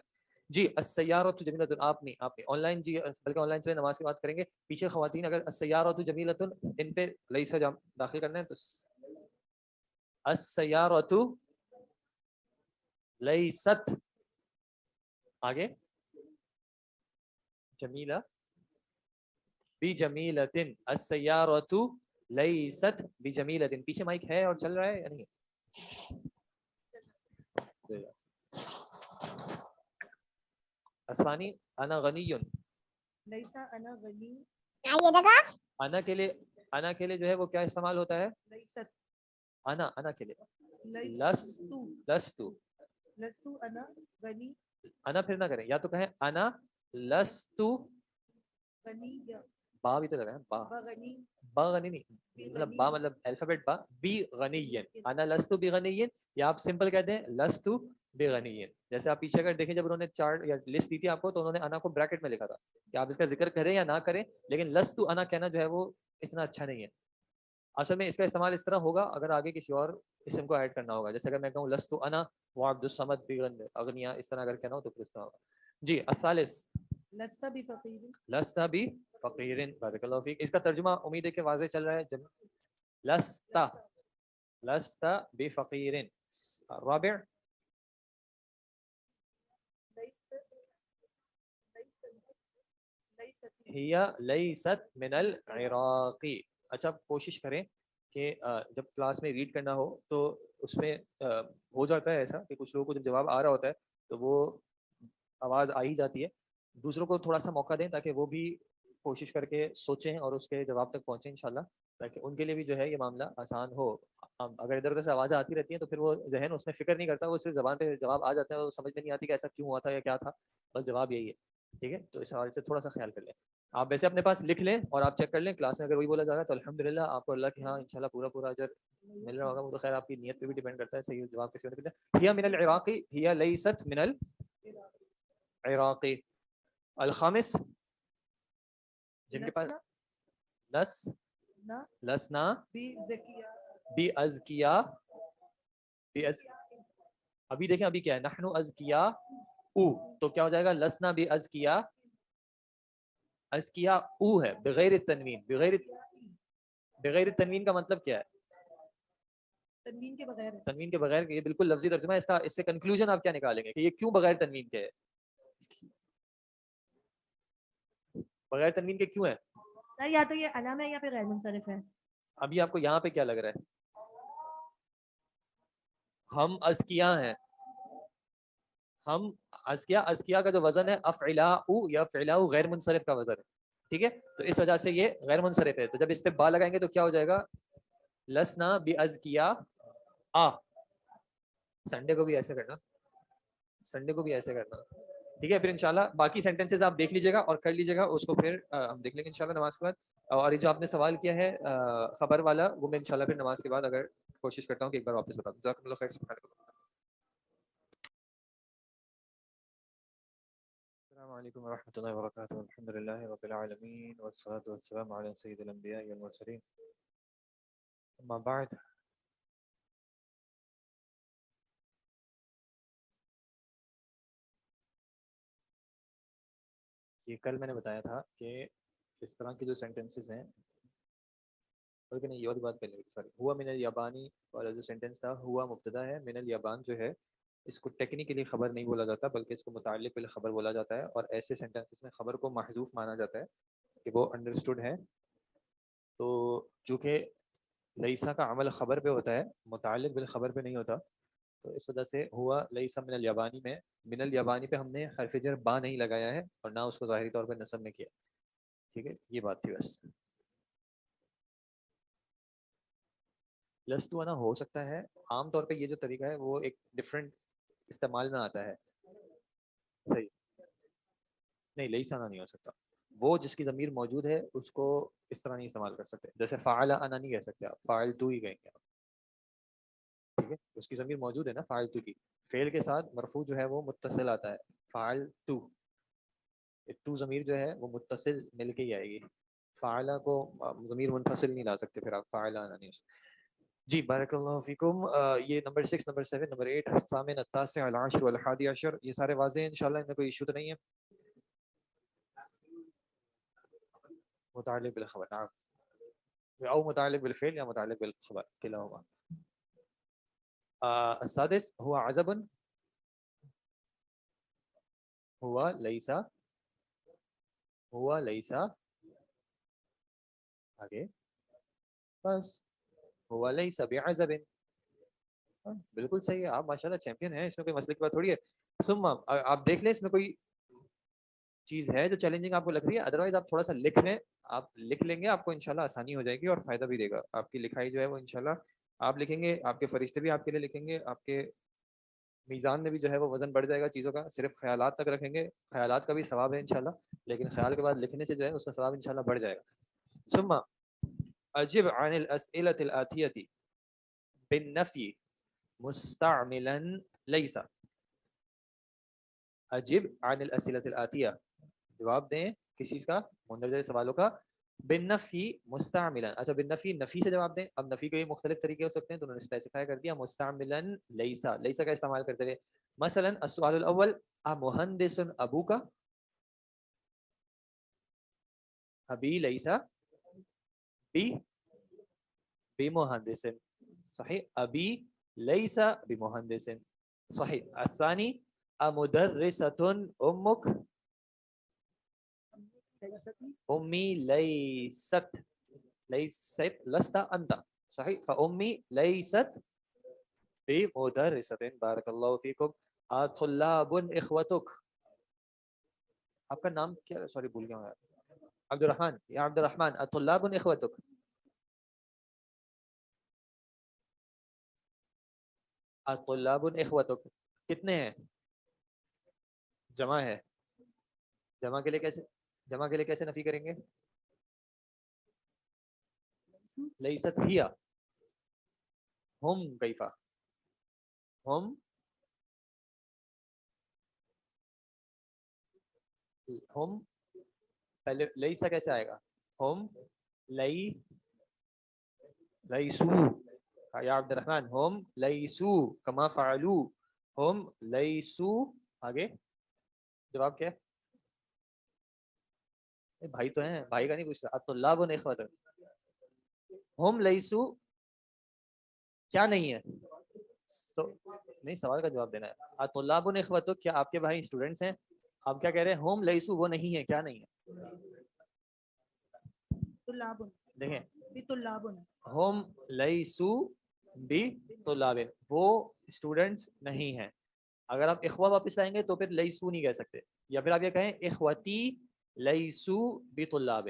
جی, السیارۃ جمیلۃ, آپ نہیں آن لائن, جی بلکہ آن لائن سے نماز کی بات کریں گے. پیچھے خواتین اگر السیارۃ جمیلۃ ان پہ لیسا داخل کرنا ہے تو السیارۃ لیست, آگے جمیلہ بجمیلۃ, السیارۃ لیست بجمیلۃ. پیچھے مائک ہے اور چل رہا ہے یا نہیں؟ الثانی انا غنی, لیسا انا غنی, انا کے لیے جو ہے وہ کیا استعمال ہوتا ہے, لیست, انا کے لیے, لستو انا غنی, انا پھر نہ کریں, یا تو کہیں انا لستو, غنی یا با بھی تو لگا ہے, بغنی, با غنی نہیں, مطلب با مطلب الفابیٹ با, بی غنی, انا لستو بغنی, یا آپ سمپل کہتے ہیں لستو بغنی. جیسے آپ پیچھے اگر دیکھیں جب انہوں نے چارٹ یا لسٹ دی تھی آپ کو, تو انہوں نے انا کو بریکٹ میں لکھا تھا کہ آپ اس کا ذکر کریں یا نہ کریں, لیکن لستو انا کہنا جو ہے وہ اتنا اچھا نہیں ہے. اصل میں اس کا استعمال اس طرح ہوگا اگر آگے کسی اور اسم کو ایڈ کرنا ہوگا, جیسے اگر میں کہوں لستو انا وعبد الصمد بغنیا, اس طرح اگر کہنا ہو تو پھر اس طرح ہوگا. جی, الثالث لست بفقیر, لست بفقیر, بارک اللہ فیک. اس کا ترجمہ امید ہے کہ واضح چل رہا ہے. لست بفقیر. رابع ہی لیست من العراق. اچھا کوشش کریں کہ جب کلاس میں ریڈ کرنا ہو تو اس میں ہو جاتا ہے ایسا کہ کچھ لوگوں کو جب جواب آ رہا ہوتا ہے تو وہ آواز آ ہی جاتی ہے, دوسروں کو تھوڑا سا موقع دیں تاکہ وہ بھی کوشش کر کے سوچیں اور اس کے جواب تک پہنچیں انشاءاللہ, تاکہ ان کے لیے بھی جو ہے یہ معاملہ آسان ہو. اگر ادھر ادھر سے آوازیں آتی رہتی ہیں تو پھر وہ ذہن اس میں فکر نہیں کرتا, وہ صرف زبان پہ جواب آ جاتے ہیں, وہ سمجھ میں نہیں آتی کہ ایسا کیوں ہوا تھا یا کیا تھا, بس جواب یہی ہے. ٹھیک ہے, تو اس حوالے سے تھوڑا سا خیال کر لیں. آپ ویسے اپنے پاس لکھ لیں اور آپ چیک کر لیں کلاس میں اگر وہی بولا جا رہا ہے تو الحمدللہ آپ کو اللہ کی ہاں انشاءاللہ پورا اجر مل رہا ہوگا. وہ تو خیر آپ کی نیت پہ بھی ڈیپینڈ کرتا ہے صحیح جواب کسی اور نے. ہی من العراقی ہی لیست من العراقی. الخامس جن کے پاس لسنا بأزکیا ابھی دیکھیں ابھی کیا ہے نحن ازکیا او تو کیا ہو جائے گا لسنا بأزکیا. ازکیا او ہے بغیر التنوین. بغیر التنوین کا مطلب کیا ہے؟ تنوین کے بغیر. یہ بالکل لفظی ترجمہ ہے اس کا. اس سے کنکلوژن آپ کیا نکالیں گے کہ یہ کیوں بغیر تنوین کے ہے؟ بغیر تنوین کے کیوں ہے؟ یا تو یہ علامہ ہے یا پھر غیر منصرف ہے. ابھی آپ کو یہاں پہ کیا لگ رہا ہے؟ ہم ازکیا ہیں. ہم ازکیا کا جو وزن ہے افعلاء یا فعلاء غیر منصرف کا وزن ہے. ٹھیک ہے تو اس وجہ سے یہ غیر منصرف ہے. تو جب اس پہ با لگائیں گے تو کیا ہو جائے گا؟ لسنا بأزکیا آ. سنڈے کو بھی ایسے کرنا. ٹھیک ہے پھر انشاءاللہ باقی سینٹینسز آپ دیکھ لیجیے گا اور کر لیجیے گا اس کو. پھر ہم دیکھ لیں گے انشاءاللہ نماز کے بعد. اور یہ جو آپ نے سوال کیا ہے خبر والا وہ میں انشاءاللہ پھر نماز کے بعد اگر کوشش کرتا ہوں کہ ایک بار واپس بتا دوں. جزاکم اللہ خیر. السلام علیکم ورحمۃ اللہ وبرکاتہ. الحمد للہ رب العالمین والصلاۃ والسلام علی سید الانبیاء والمرسلین. اما بعد یہ کل میں نے بتایا تھا کہ اس طرح کے جو سینٹینسز ہیں بلکہ نہیں یہ والی بات پہلے سوری ہوا من الیابانی والا جو سینٹینس تھا ہوا مبتدا ہے. من الیابان جو ہے اس کو ٹیکنیکلی خبر نہیں بولا جاتا بلکہ اس کو متعلق بالخبر بولا جاتا ہے. اور ایسے سینٹینسز میں خبر کو محذوف مانا جاتا ہے کہ وہ انڈرسٹوڈ ہے. تو چونکہ لیسا کا عمل خبر پہ ہوتا ہے متعلق بالخبر پہ نہیں ہوتا تو اس وجہ سے ہوا لیسا من الیابانی میں من الیابانی پہ ہم نے حرف جر با نہیں لگایا ہے اور نہ اس کو ظاہری طور پہ نصب میں کیا. ٹھیک ہے یہ بات تھی بس. لستو نا ہو سکتا ہے عام طور پہ یہ جو طریقہ ہے وہ ایک ڈفرینٹ استعمال میں آتا ہے. صحیح نہیں لیسا نا نہیں ہو سکتا. وہ جس کی ضمیر موجود ہے اس کو اس طرح نہیں استعمال کر سکتے. جیسے فعل انا نہیں کہہ سکتے آپ فاعل تو ہی کہیں گے آپ. ٹھیک ہے اس کی ضمیر موجود ہے نا فاعل تو کی. فعل کے ساتھ مرفوع جو ہے وہ متصل آتا ہے فاعل تو ضمیر جو ہے وہ متصل مل کے ہی آئے گی. فاعلہ کو ضمیر منفصل نہیں لا سکتے پھر آپ فاعل انا نہیں. جی بارک اللہ فیکم. یہ نمبر 6 نمبر 7 نمبر 8 الثامن التاسع العاشر والحادی عشر یہ سارے واضح ہیں انشاءاللہ. ان میں کوئی ایشو تو نہیں ہے. متعلق بالخبر او متعلق بالفعل یا متعلق بالخبر کلاهما. السادس هو عزب هو ليس آگے بس هو ليس بعزب. بالکل صحیح ہے. آپ ماشاءاللہ چیمپئن ہیں اس میں کوئی مسئلے کی بات تھوڑی ہے. ثم آپ دیکھ لیں اس میں کوئی چیز ہے جو چیلنجنگ آپ کو لگ رہی ہے. ادروائز آپ تھوڑا سا لکھ لیں. آپ لکھ لیں گے آپ کو انشاءاللہ آسانی ہو جائے گی اور فائدہ بھی دے گا. آپ کی لکھائی جو ہے وہ انشاءاللہ آپ لکھیں گے آپ کے فرشتے بھی آپ کے لیے لکھیں گے. آپ کے میزان میں بھی جو ہے وہ وزن بڑھ جائے گا چیزوں کا. صرف خیالات تک رکھیں گے. خیالات کا بھی ثواب ہے انشاءاللہ لیکن خیال کے بعد لکھنے سے جو ہے اس کا ثواب انشاءاللہ بڑھ جائے گا. ثم اجب عن الاسئلة الآتية بالنفي مستعملا ليس. اجب عن الاسئلة الآتية جواب دیں کس چیز کا مندرجہ سوالوں کا بالنفی مستعملا. اچھا بالنفی نفی سے جواب دیں. اب نفی کے بھی مختلف طریقے ہو سکتے ہیں تو انہوں نے اسپیسیفائی کر دیا مستعملا لیسا. لیسا کا استعمال کرتے ہوئے مثلا السؤال الاول امہندس ابوک ابی لیسا بمہندس صحیح. ابی لیسا بمہندس صحیح. الثانی امدرسۃ امک امی لیست لست انت صحیح. فامی لیست بمدرسۃ. بارک اللہ فیکم. طلاب اخوتک آپ کا نام کیا سوری بھول گیا میں. عبد الرحمن یا عبد الرحمن طلاب اخوتک. طلاب اخوتک کتنے ہیں؟ جمع ہے. جمع کے لیے کیسے جمع کے لیے کیسے نفی کریں گے؟ لیست ہی ہم کیفا ہم پہلے لیسا کیسے آئے گا؟ ہم لیسو یا عبد الرحمن ہم لیسو کما فعلو ہم لیسو. آگے جواب کیا ہے؟ بھائی تو ہیں, بھائی کا نہیں پوچھ رہا. الطلاب اخوۃ ہم لیسو کیا نہیں ہے تو نہیں, سوال کا جواب دینا ہے. الطلاب اخوۃ کیا آپ کے بھائی اسٹوڈنٹس ہیں؟ آپ کیا کہہ رہے ہیں؟ ہم لیسو وہ نہیں ہے, کیا نہیں ہے؟ طلاب دیکھیں بطلاب ہم لیسو بطلاب وہ اسٹوڈنٹس نہیں ہیں. اگر آپ اخوہ واپس لائیں گے تو پھر لیسو نہیں کہہ سکتے, یا پھر آپ یہ کہیں اخوتی لیسو بطلاب.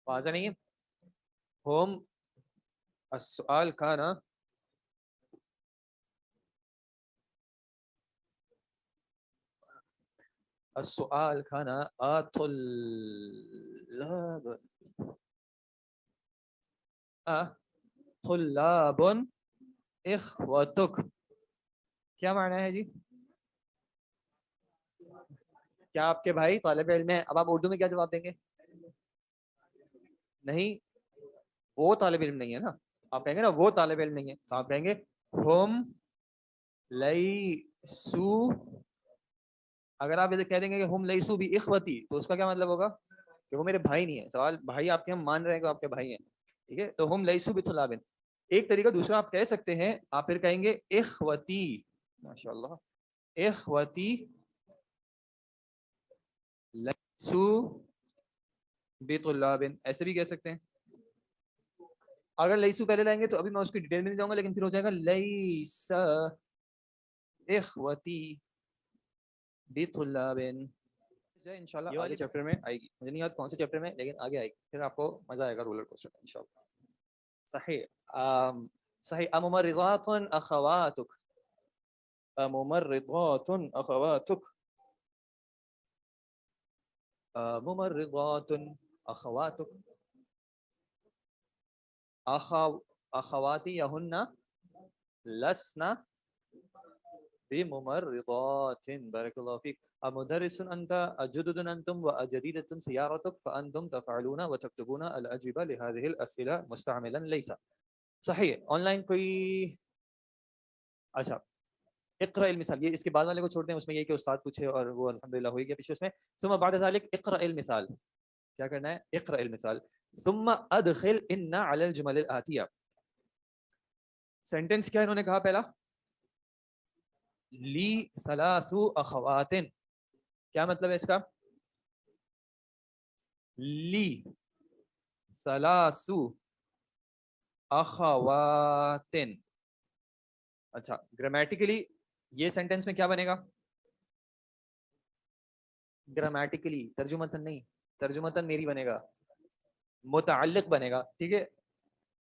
واضح نہیں ہے؟ ہم السؤال کان السؤال کان طلاب اخوتک کیا معنی ہے جی؟ کیا آپ کے بھائی طالب علم ہیں؟ اب آپ اردو میں کیا جواب دیں گے؟ نہیں, وہ طالب علم نہیں ہے نا. آپ کہیں گے نا وہ طالب علم نہیں ہے, تو آپ کہیں گے ہم لیسو. اگر آپ کہہ دیں گے کہ ہم لیسو بھی اخوتی تو اس کا کیا مطلب ہوگا؟ کہ وہ میرے بھائی نہیں ہے. سوال بھائی آپ کے ہم مان رہے ہیں کہ آپ کے بھائی ہیں, ٹھیک ہے, تو ہم لیسو بطلاب. ایک طریقہ دوسرا آپ کہہ سکتے ہیں, آپ پھر کہیں گے اخوتی, ماشاء اللہ, اخوتی لیسو بطلاب, ایسے بھی کہہ سکتے ہیں. اگر لیسو پہلے لائیں گے تو ابھی میں اس کی ڈیٹیل میں نہیں جاؤں گا, لیکن پھر ہو جائے گا لیس اخوتی بطلاب. انشاءاللہ آگے چیپٹر میں آئے گی, مجھے نہیں یاد کون سے چیپٹر میں, لیکن آگے آئے گی, پھر آپ کو مزہ آئے گا رولر کوسٹر میں انشاءاللہ. صحیح صحیح. اممرضات اخواتک, اممرضات اخواتک, ممرضات اخواتک, اخواتی یہن لسن بممرضات. بارک اللہ فیک. مدرس انت اجدد انتم واجدیدۃ سیارتک فانتم تفعلون وتكتبون الاجوبه لهذه الاسئله مستعملا ليس. صحیح. آن لائن کوئی, اچھا اقرا المثال, یہ اس کے بعد والے کو چھوڑ دیں, اس میں یہ کہ استاد پوچھے اور وہ الحمدللہ ہوئی گیا پیچھے اس میں. ثم بعد ذلك اقرا المثال, کیا کرنا ہے؟ اقرا المثال. ثم ادخل ان على الجمل الاتیہ. سینٹنس کیا انہوں نے کہا پہلا؟ لی ثلاث اخوات. کیا مطلب ہے اس کا؟ لی ثلاث اخوات. اچھا, گرامیٹیکلی یہ سینٹینس میں کیا بنے گا؟ گرامیٹیکلی, ترجمتاً نہیں, ترجمتاً میری بنے گا, متعلق بنے گا, ٹھیک ہے.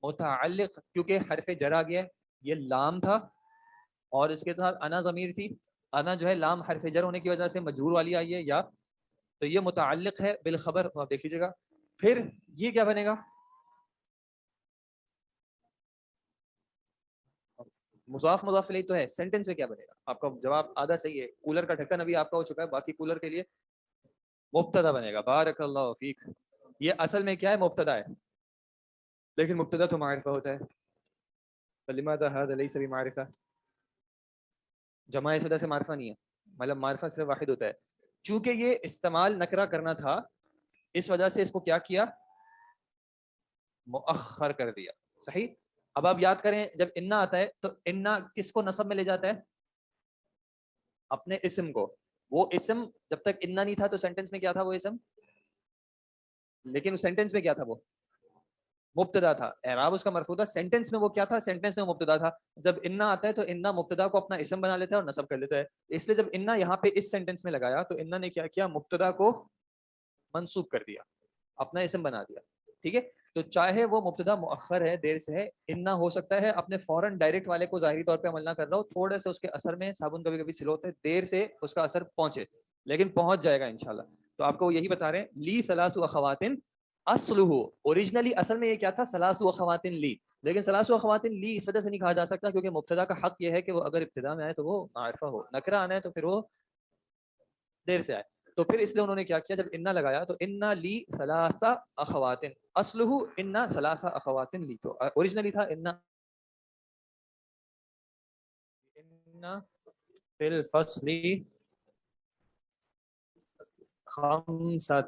متعلق کیونکہ حرف جر آ گیا ہے, یہ لام تھا اور اس کے ساتھ انا ضمیر تھی. انا جو ہے لام حرف جر ہونے کی وجہ سے مجرور والی آئی ہے یا, تو یہ متعلق ہے بالخبر. آپ دیکھ لیجیے گا. پھر یہ کیا بنے گا؟ مضاف مضاف الیہ تو ہے, سینٹینس میں کیا بنے گا؟ آپ کا جواب آدھا صحیح ہے. کولر کا ڈھکن ابھی آپ کا ہو چکا ہے, باقی کولر کے لیے مبتدا بنے گا. بارک اللہ فیک. یہ اصل میں کیا ہے؟ مبتدا ہے, لیکن مبتدا تو معرفہ ہوتا ہے. فلماذا هذا ليس بمعرفہ. جمع صدا سے معرفہ نہیں ہے, مطلب معرفہ صرف واحد ہوتا ہے. چونکہ یہ استعمال نکرہ کرنا تھا, اس وجہ سے اس کو کیا کیا؟ مؤخر کر دیا. صحیح. اب آپ یاد کریں, جب انا آتا ہے تو انا کس کو نصب میں لے جاتا ہے؟ اپنے اسم کو. وہ اسم جب تک انا نہیں تھا تو سینٹینس میں کیا تھا؟ وہ اسم. لیکن اس سینٹینس میں کیا تھا؟ وہ مبتدا تھا. اعراب اس کا مرفوع تھا. سینٹینس میں وہ کیا تھا؟ سینٹینس میں مبتدا تھا. جب انا آتا ہے تو انا مبتدا کو اپنا اسم بنا لیتا ہے اور نصب کر لیتا ہے. اس لیے جب انا یہاں پہ اس سینٹینس میں لگایا تو انا نے کیا کیا؟ مبتدا کو منسوب کر دیا, اپنا اسم بنا دیا. ٹھیک ہے. تو چاہے وہ مبتدا مؤخر ہے, دیر سے ہے, انا ہو سکتا ہے اپنے فوراً ڈائریکٹ والے کو ظاہری طور پہ عمل نہ کر رہا ہو, تھوڑے سے اس کے اثر میں صابن کبھی کبھی سلو ہوتا ہے, دیر سے اس کا اثر پہنچے, لیکن پہنچ جائے گا انشاءاللہ. تو آپ کو یہی بتا رہے ہیں لی سلاسو اخواتن اصلہ، اوریجنلی اصل میں یہ کیا تھا؟ سلاسو اخواتن لی، لیکن سلاسو اخواتن لی اس وجہ سے نہیں کہا جا سکتا کیونکہ مبتدا کا حق یہ ہے کہ وہ اگر ابتدا میں آئے تو وہ معرفہ ہو، نکرہ آنا ہے تو پھر وہ دیر سے آئے. تو پھر اس لیے انہوں نے کیا کیا، جب انا لگایا تو انا لی ثلاثہ اخواتن، اصلہ انا ثلاثہ اخواتن لی، تو اوریجنلی تھا انا فی الفصل خمسة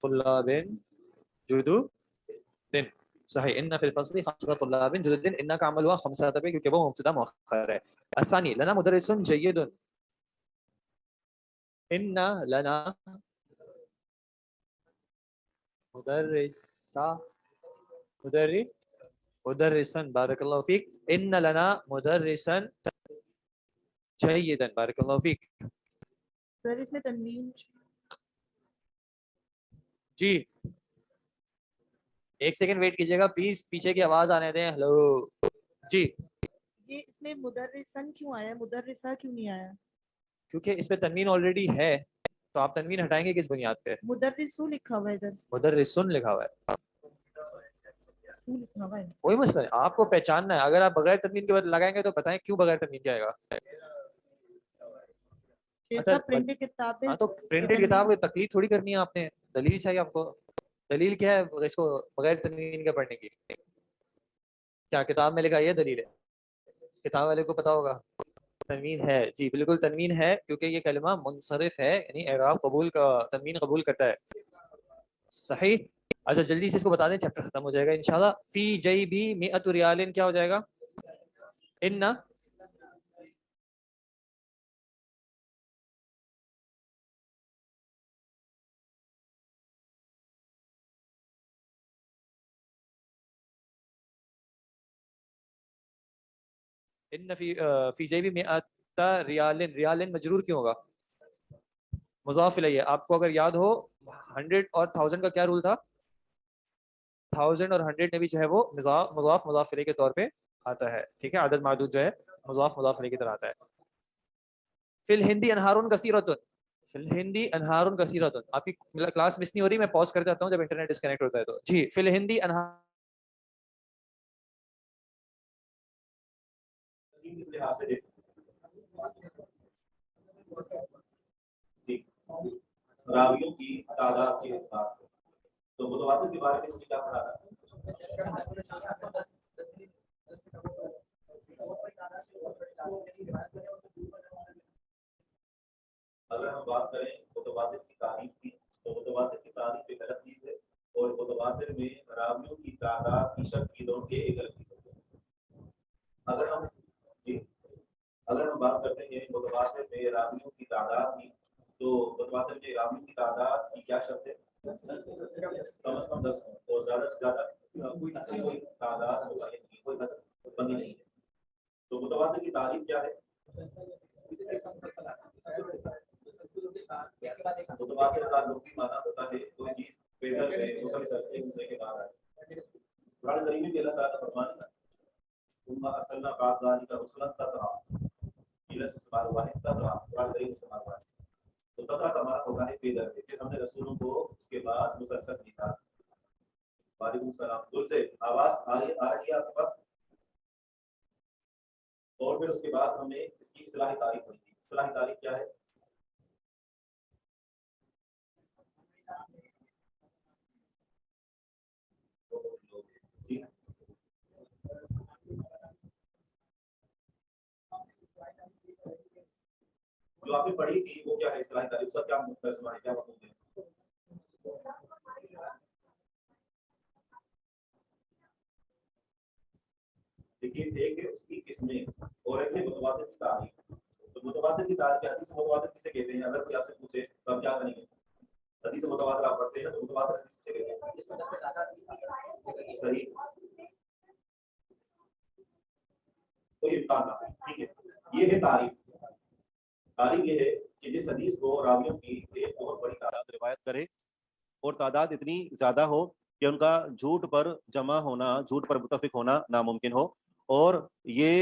طلاب جدد. صحیح، ان فی الفصل خمسة طلاب جدد، ان کا عمل ہوا خمسة پہ کیونکہ وہ مبتدا مؤخر ہے. الثانی لنا مدرس جید، ان لنا مدرسا بارک اللہ فیک، ان لنا مدرسا جیدا بارک اللہ فیک. سر اس میں تنوین جی ایک سیکنڈ ویٹ کیجیے گا پلیز، پیچھے کی آواز آنے دیں. ہلو جی. یہ اس میں مدرسن کیوں آیا، مدرسہ کیوں نہیں آیا؟ کیونکہ اس پہ تنوین آلریڈی ہے تو آپ تنوین ہٹائیں گے کس بنیاد پہ؟ مدرسو لکھا ہوا ہے ادھر، مدرسن لکھا ہوا ہے، سو لکھا ہوا ہے. کوئی مسئلہ نہیں، آپ کو پہچاننا ہے. اگر آپ بغیر تنوین کے بعد لگائیں گے تو بتائیں کیوں بغیر تنوین کے آئے گا. اچھا پرنٹڈ کتاب ہاں تو پرنٹڈ کتاب کی تقلید تھوڑی کرنی ہے آپ نے، دلیل چاہیے آپ کو. دلیل کیا ہے اس کو بغیر تنوین کے پڑھنے کی؟ کیا کتاب میں لکھا یہ دلیل ہے؟ کتاب والے کو پتا ہوگا تنوین ہے. جی بالکل تنوین ہے کیونکہ یہ کلمہ منصرف ہے، یعنی اعراب قبول کا تنوین قبول کرتا ہے. صحیح. اچھا جلدی سے اس کو بتا دیں، چیپٹر ختم ہو جائے گا انشاءاللہ. فی جیبی مئۃ ریال کیا ہو جائے گا؟ ان ان فی جیبی مئۃ ریال، ریال مجرور کیوں ہوگا؟ مضاف الیہ. آپ کو اگر یاد ہو 100 اور 1000 کا کیا رول تھا؟ 1000 اور 100 میں بھی جو ہے وہ مضاف مضاف الیہ کے طور پہ آتا ہے. ٹھیک ہے، عدد معدود جو ہے مضاف مضاف الیہ کی طرح آتا ہے. فی الہندی انہار کثیرۃ، فی الہندی انہار کثیرۃ. آپ کی کلاس مس نہیں ہو رہی، میں پاز کر جاتا ہوں جب انٹرنیٹ ڈسکنیکٹ ہوتا ہے تو. جی فی الہندی انہار راویوں کی تعداد کے اعتبار سے. تو متواتر کے بارے میں کیا پڑھا تھا؟ اگر ہم بات کریں متواتر کی تعریف کی تو متواتر کی تعریف ایک الگ چیز ہے اور متواتر میں راویوں کی تعداد کی شرط کی دور کے ایک الگ چیز ہے. اگر ہم بات کرتے ہیں متواتر میں راویوں کی تعداد کی تو متواتر میں راویوں کی تعداد کی کیا شرط ہے؟ کم از کم 10 اور زیادہ سے زیادہ کوئی تعداد کوئی بندی نہیں ہے. تو متواتر کی تعریف کیا ہے؟ متواتر کا لغوی معنی ہوتا ہے کوئی چیز پیدل میں مسلسل ایک دوسرے کے بعد آئے. قرآن کریم میں اللہ تعالیٰ کا فرمان ہے ثم ارسلنا بعد ذلك رسلا تترا الى استعمال واحد تترا. قرآن کریم استعمال واحد تو تترا کا معنی ہوتا ہے پیدل میں. پھر ہم نے رسولوں کو اس کے بعد مسلسل بھیجا. وعلیکم السلام. دور سے آواز آ رہی ہے آپ کے پاس؟ اور پھر اس کے بعد ہم نے اس کی اصطلاحی تعریف پڑھی تھی. اصطلاحی تعریف کیا ہے؟ جو آپ نے پڑھی تھی وہ کیا ہے اصطلاحی تعریف؟ اس کا کیا ترجمہ ہے، کیا مطلب ہے؟ لیکن ایک ہے اس کی قسمیں اور ایک ہے متواتر کی تعریف. تو متواتر کی تعریف حدیث متواتر کسے کہتے ہیں؟ اگر کوئی آپ سے پوچھے تو آپ کیا کریں گے؟ حدیث متواتر آپ پڑھتے ہیں نا، تو متواتر حدیث کسے کہتے ہیں؟ صحیح، کوئی امکان نہ. ٹھیک ہے، یہ ہے تعریف. تعریف یہ ہے کہ جس حدیث کو راویوں کی ایک بہت بڑی تعداد روایت کرے اور تعداد اتنی زیادہ ہو کہ ان کا جھوٹ پر جمع ہونا، جھوٹ پر متفق ہونا ناممکن ہو، اور یہ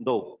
2।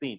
3।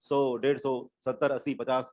100, 150, 70, 80, 50,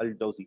الجوزی,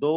2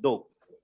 2,